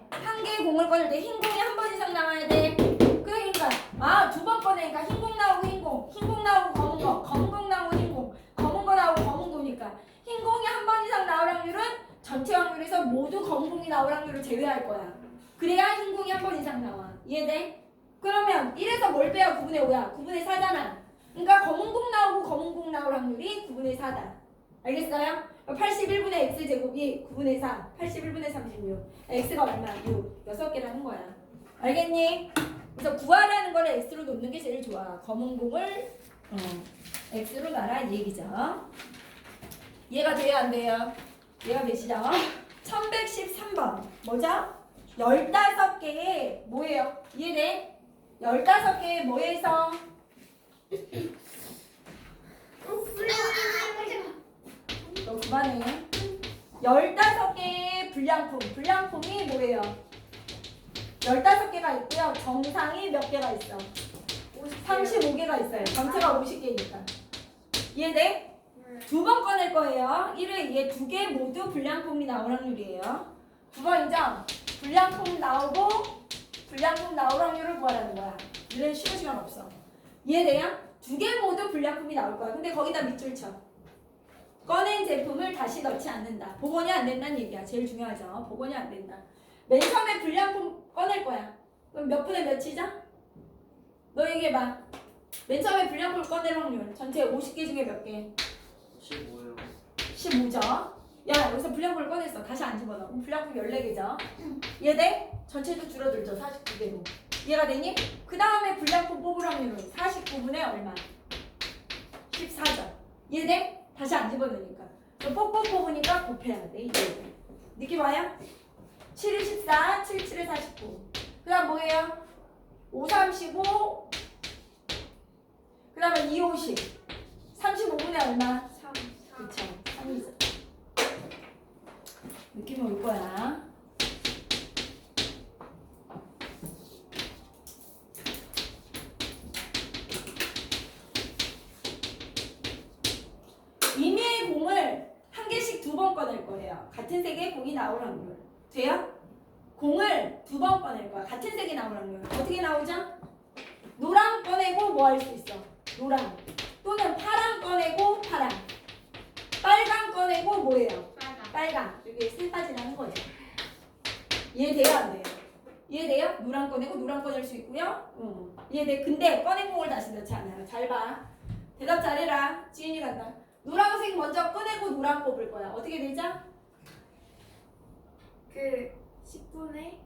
한 개의 공을 꺼낼 때 흰 공이 한 번 이상 나와야 돼. 그러니까 두 번 꺼내니까 흰 공 나오고 흰 공, 흰 공 나오고 검은 거, 검은 공 나오고 흰 공, 검은 거 나오고 검은 거니까 흰 공이 한 번 이상 나올 확률은 전체 확률에서 모두 검은 공이 나올 확률을 제외할 거야. 그래야 흰 공이 한 번 이상 나와. 이해돼? 그러면 1에서 뭘 빼야 9분의 5야? 9분의 4잖아. 그러니까 검은 공 나오고 검은 공 나올 확률이 9분의 4다. 알겠어요? 81분의 x제곱이 9분의 4, 81분의 36. x가 얼마? 6. 6개라는 거야. 알겠니? 그래서 구하라는 거를 x로 놓는 게 제일 좋아. 검은 공을 x로 놔라 이 얘기죠. 이해가 돼요? 안 돼요? 이해가 되시죠? 1113번 뭐죠? 15개의 뭐예요? 이해돼? 15개의 뭐에서? 너 그만해. 15개의 불량품. 불량품이 뭐예요? 15개가 있고요. 정상이 몇 개가 있어? 35개가 있어요. 전체가 50개니까. 이해돼? 두 번 꺼낼 거예요. 1회, 2회 두 개 모두 불량품이 나올 확률이에요. 두 번이죠? 불량품 나오고 불량품 나올 확률을 구하라는 거야. 이런 쉬운 시간 없어. 이해돼요? 두 개 모두 불량품이 나올 거야. 근데 거기다 밑줄 쳐. 꺼낸 제품을 다시 넣지 않는다. 복원이 안 된다는 얘기야. 제일 중요하죠. 복원이 안 된다. 맨 처음에 불량품 꺼낼 거야. 그럼 몇 분의 몇이죠? 너 얘기해봐. 맨 처음에 불량품을 꺼낼 확률. 전체 50개 중에 몇 개? 15요. 15죠. 야, 여기서 불량품을 꺼냈어. 다시 안 집어넣어. 그럼 불량품 14개죠. 이해돼? 전체도 줄어들죠. 49개로. 이해가 되니? 그 다음에 불량품 뽑을 확률은 49분의 얼마? 14죠. 이해돼? 다시 안 집어넣으니까. 뽑고 뽑으니까 곱해야 돼. 이제. 느낌 와요? 7이 14, 7, 7에 49. 그 다음 뭐예요? 5, 35. 그 다음에 2, 50. 35분의 얼마? 3. 그쵸. 3이죠. 느낌이 올 거야. 임의의 공을 한 개씩 두 번 꺼낼 거예요. 같은 색의 공이 나올 확률. 돼요? 공을 두 번 꺼낼 거야. 같은 색이 나올 확률. 어떻게 나오죠? 노랑 꺼내고 뭐 할 수 있어? 노랑. 또는 파랑 꺼내고 파랑. 빨강 꺼내고 뭐예요? 빨강. 여기 색까지라는 거죠. 이해돼요? 안 돼요? 이해돼요? 노랑 꺼내고 노랑 꺼낼 수 있고요. 이해돼? 근데 꺼낸 공을 다시 넣지 않아요. 잘 봐. 대답 잘해라. 지인이 간다. 노란색 먼저 꺼내고 노랑 뽑을 거야. 어떻게 되죠? 그 10분의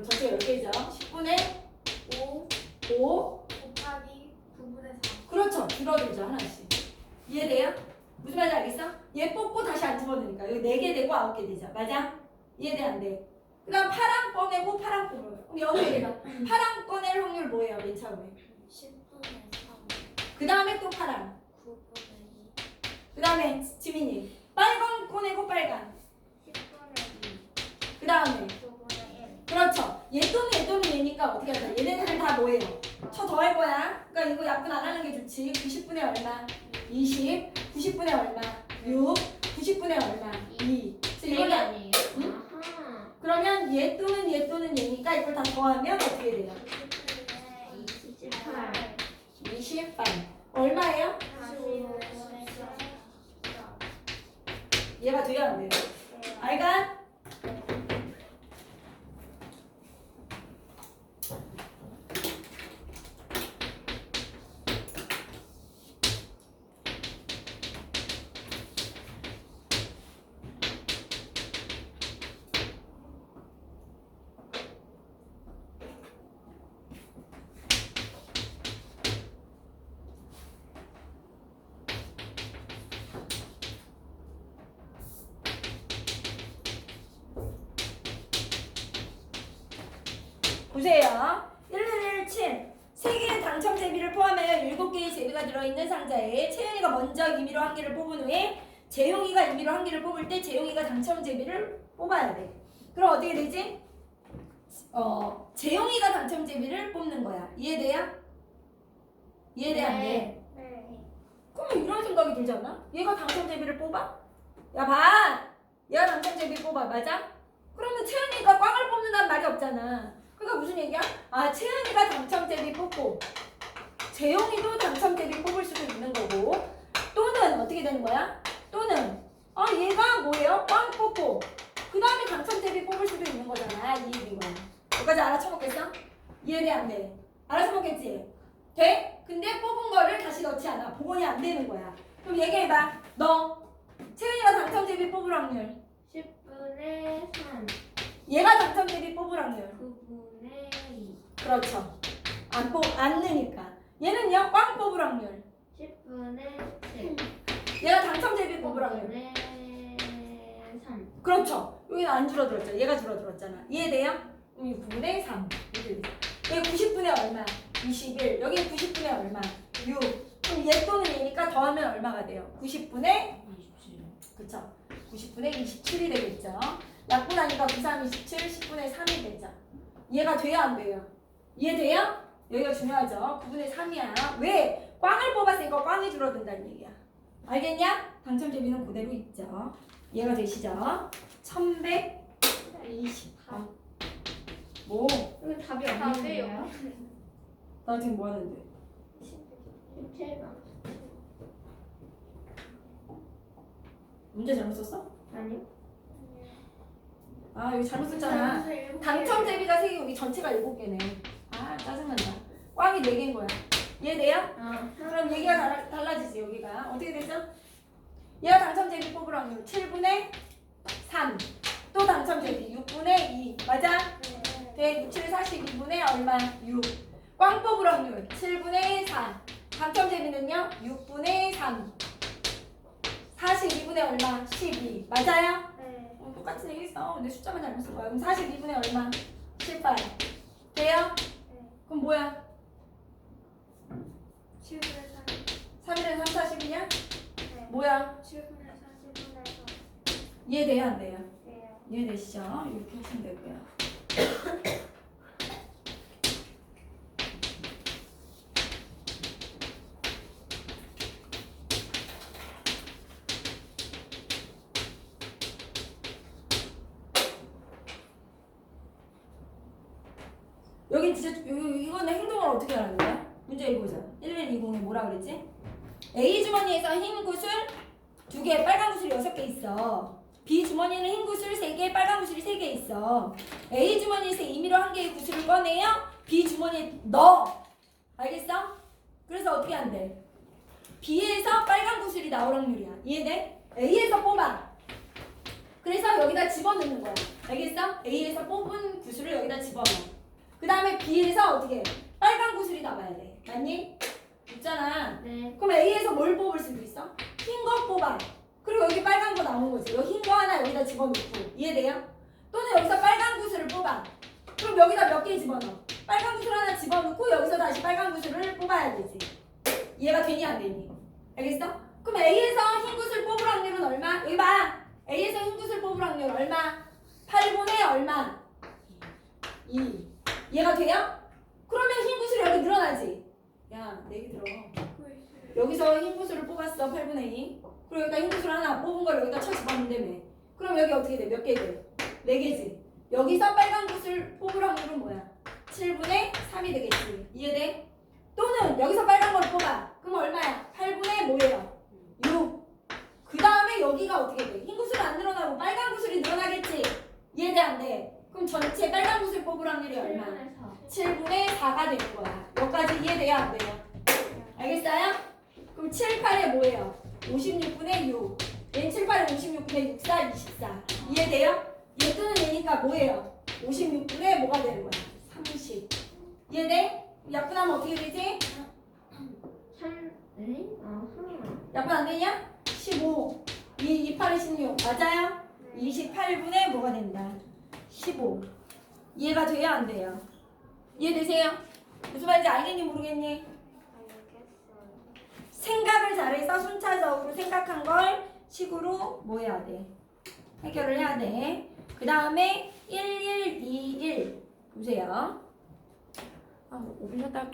전체 10개죠. 10분의 5 5. 곱하기 9분의 4. 그렇죠. 줄어들죠. 하나씩. 이해돼요? 무슨 말인지 알겠어? 얘 뽑고 다시 안 집어넣으니까 여기 4개 되고 9개 되죠. 맞아? 이해돼? 안 돼? 그 다음 파랑 꺼내고 파랑 뽑아요. 그럼 여기 얘가 파랑 꺼낼 확률 뭐예요? 맨 처음에. 10분의 3. 그 다음에 또 파랑. 9분의 2. 그 다음에 지민이. 빨강 꺼내고 빨강. 10분의 2, 그 다음에 9분의 1. 그렇죠. 얘 또는 얘니까 어떻게 하자. 얘네들은 다 뭐예요? 쳐 더할 거야. 그러니까 이거 약분 안 하는 게 좋지. 90분의 얼마? 20. 90분의 얼마? 6. 90분의 얼마? 2. 그래서 이걸 다- 아니에요? 응? 아하. 그러면 얘 또는 얘니까 이걸 다 더하면 어떻게 돼요? 28. 28. 얼마예요? 45분의 4. 얘가 돼요? 안 돼요? 알간? 보세요. 1117. 3개의 당첨 제비를 포함하여 7개의 제비가 들어있는 상자에 채연이가 먼저 임의로 한 개를 뽑은 후에 재용이가 임의로 한 개를 뽑을 때 재용이가 당첨 제비를 뽑아야 돼. 그럼 어떻게 되지? 재용이가 당첨 제비를 뽑는 거야. 이해돼요? 이해돼? 안 돼? 네. 그러면 이런 생각이 들지 않나? 얘가 당첨 제비를 뽑아? 야 봐! 얘가 당첨 제비 뽑아. 맞아? 그러면 채연이가 꽝을 뽑는다는 말이 없잖아. 그러니까 무슨 얘기야? 아, 채연이가 당첨 제비 뽑고 재용이도 당첨 제비 뽑을 수도 있는 거고, 또는 어떻게 되는 거야? 또는 얘가 뭐예요? 꽝 뽑고 그 다음에 당첨 제비 뽑을 수도 있는 거잖아. 이 얘기가. 여기까지 알아쳐먹겠어? 이해돼? 안 돼? 알아쳐먹겠지? 돼? 근데 뽑은 거를 다시 넣지 않아. 복원이 안 되는 거야. 그럼 얘기해봐. 너 채은이가 당첨 대비 뽑을 확률. 10분의 3. 얘가 당첨 대비 뽑을 확률. 9분의 2. 그렇죠. 안 넣으니까. 얘는요, 꽝 뽑을 확률. 10분의 7. 얘가 당첨 대비 뽑을 확률. 9분의 3. 그렇죠. 여기는 안 줄어들었죠. 얘가 줄어들었잖아. 이해돼요? 9분의 3. 여기 90분의 얼마? 21. 여기 90분의 얼마? 6. 그럼 얘 또는 얘니까 더하면 얼마가 돼요? 90분의 27. 그쵸? 90분의 27이 되겠죠. 약분하니까 9, 3, 27, 10분의 3이 되죠. 이해가 돼요? 안 돼요? 이해돼요? 여기가 중요하죠. 9분의 3이야. 왜? 꽝을 뽑았으니까 꽝이 줄어든다는 얘기야. 알겠냐? 당첨 대비는 그대로 있죠. 이해가 되시죠? 1120. 뭐? 이거 답이 답이에요. 없는데요? 나 지금 뭐 하는데? 17번. 문제 잘못 썼어? 아니요. 아, 여기 잘못 썼잖아. 당첨 대비가 3개, 여기 전체가 7개네. 아, 짜증난다. 꽝이 4개인 거야. 이해돼요? 그럼 얘기가 달라지지, 여기가. 어떻게 되죠? 얘가 당첨 대비 뽑을 확률 7분의 3. 또 당첨 대비 6분의 2. 맞아? 네, 67, 42분의 얼마? 6. 꽝 뽑을 확률 7분의 4. 당첨 대비는요? 6분의 3. 42분의 얼마? 12. 맞아요? 네. 똑같은 얘기 있어. 근데 숫자만 잘못 쓴 거야. 그럼 42분의 얼마? 18. 돼요? 네. 그럼 뭐야? 7분의 3일에 3, 40이냐? 4. 네. 뭐야? 7분의 40분의 4. 이해돼요? 안 돼요? 네요. 이해되시죠? 이렇게 하시면 되고요. 여기 진짜 이거는 행동을 어떻게 하는 거야? 문제 읽어보자. 1120에 뭐라 그랬지? A 주머니에서 흰 구슬 2개, 빨간 구슬이 6개 있어. B 주머니는 흰 구슬 3개, 빨간 구슬이 3개 있어. A 주머니에서 임의로 1개의 구슬을 꺼내요. B 주머니에 넣어. 알겠어? 그래서 어떻게 한대? B에서 빨간 구슬이 나올 확률이야. 이해돼? A에서 뽑아. 그래서 여기다 집어넣는 거야. 알겠어? A에서 뽑은 구슬을 여기다 집어넣어. 그 다음에 B에서 어떻게 해? 빨간 구슬이 나와야 돼. 맞니? 있잖아. 네. 그럼 A에서 뭘 뽑을 수도 있어? 흰 거 뽑아. 그리고 여기 빨간 거 나온 거지. 여기 흰 거 하나 여기다 집어넣고. 이해돼요? 또는 여기서 빨간 구슬을 뽑아. 그럼 여기다 몇 개 집어넣어? 빨간 구슬 하나 집어넣고 여기서 다시 빨간 구슬을 뽑아야 되지. 이해가 되니 안 되니? 알겠어? 그럼 A에서 흰 구슬 뽑을 확률은 얼마? 여기 봐. A에서 흰 구슬 뽑을 확률 얼마? 8분의 얼마? 2. 이해가 돼요? 그러면 흰 구슬이 여기 늘어나지? 야, 내 얘기 들어. 여기서 흰 구슬을 뽑았어, 8분의 2. 그리고 여기다 흰 구슬 하나 뽑은 걸 여기다 쳐 집었는데 그럼 여기 어떻게 돼? 몇 개 돼? 4개지. 여기서 빨간 구슬 뽑을 확률은 뭐야? 7분의 3이 되겠지. 이해돼? 또는 여기서 빨간 걸 뽑아. 그럼 얼마야? 8분의 뭐예요? 6. 그 다음에 여기가 어떻게 돼? 흰 구슬은 안 늘어나고 빨간 구슬이 늘어나겠지? 이해돼? 안 돼? 그럼 전체 빨간 구슬 뽑을 확률이 얼마? 7분의 4가 되는 거야. 여기까지 이해돼요? 안 돼요? 알겠어요? 그럼 7, 8에 뭐예요? 56분의 6. 얘는 7, 8에 56분의 6, 4, 24. 이해돼요? 얘 뜨는 얘니까 뭐예요? 56분의 뭐가 되는 거야? 30. 이해돼? 약분하면 어떻게 되지? 3. 네? 3. 약분 안 되냐? 15. 2, 8에 16. 맞아요? 28분의 뭐가 된다? 15. 이해가 돼요? 안 돼요? 이해되세요? 무슨 말인지 알겠니? 모르겠니? 알겠어요. 생각을 잘해서 순차적으로 생각한 걸 식으로 뭐 해야 돼? 해결을 해야 돼. 그 다음에 1121 보세요. 5분 쉬었다 할게요.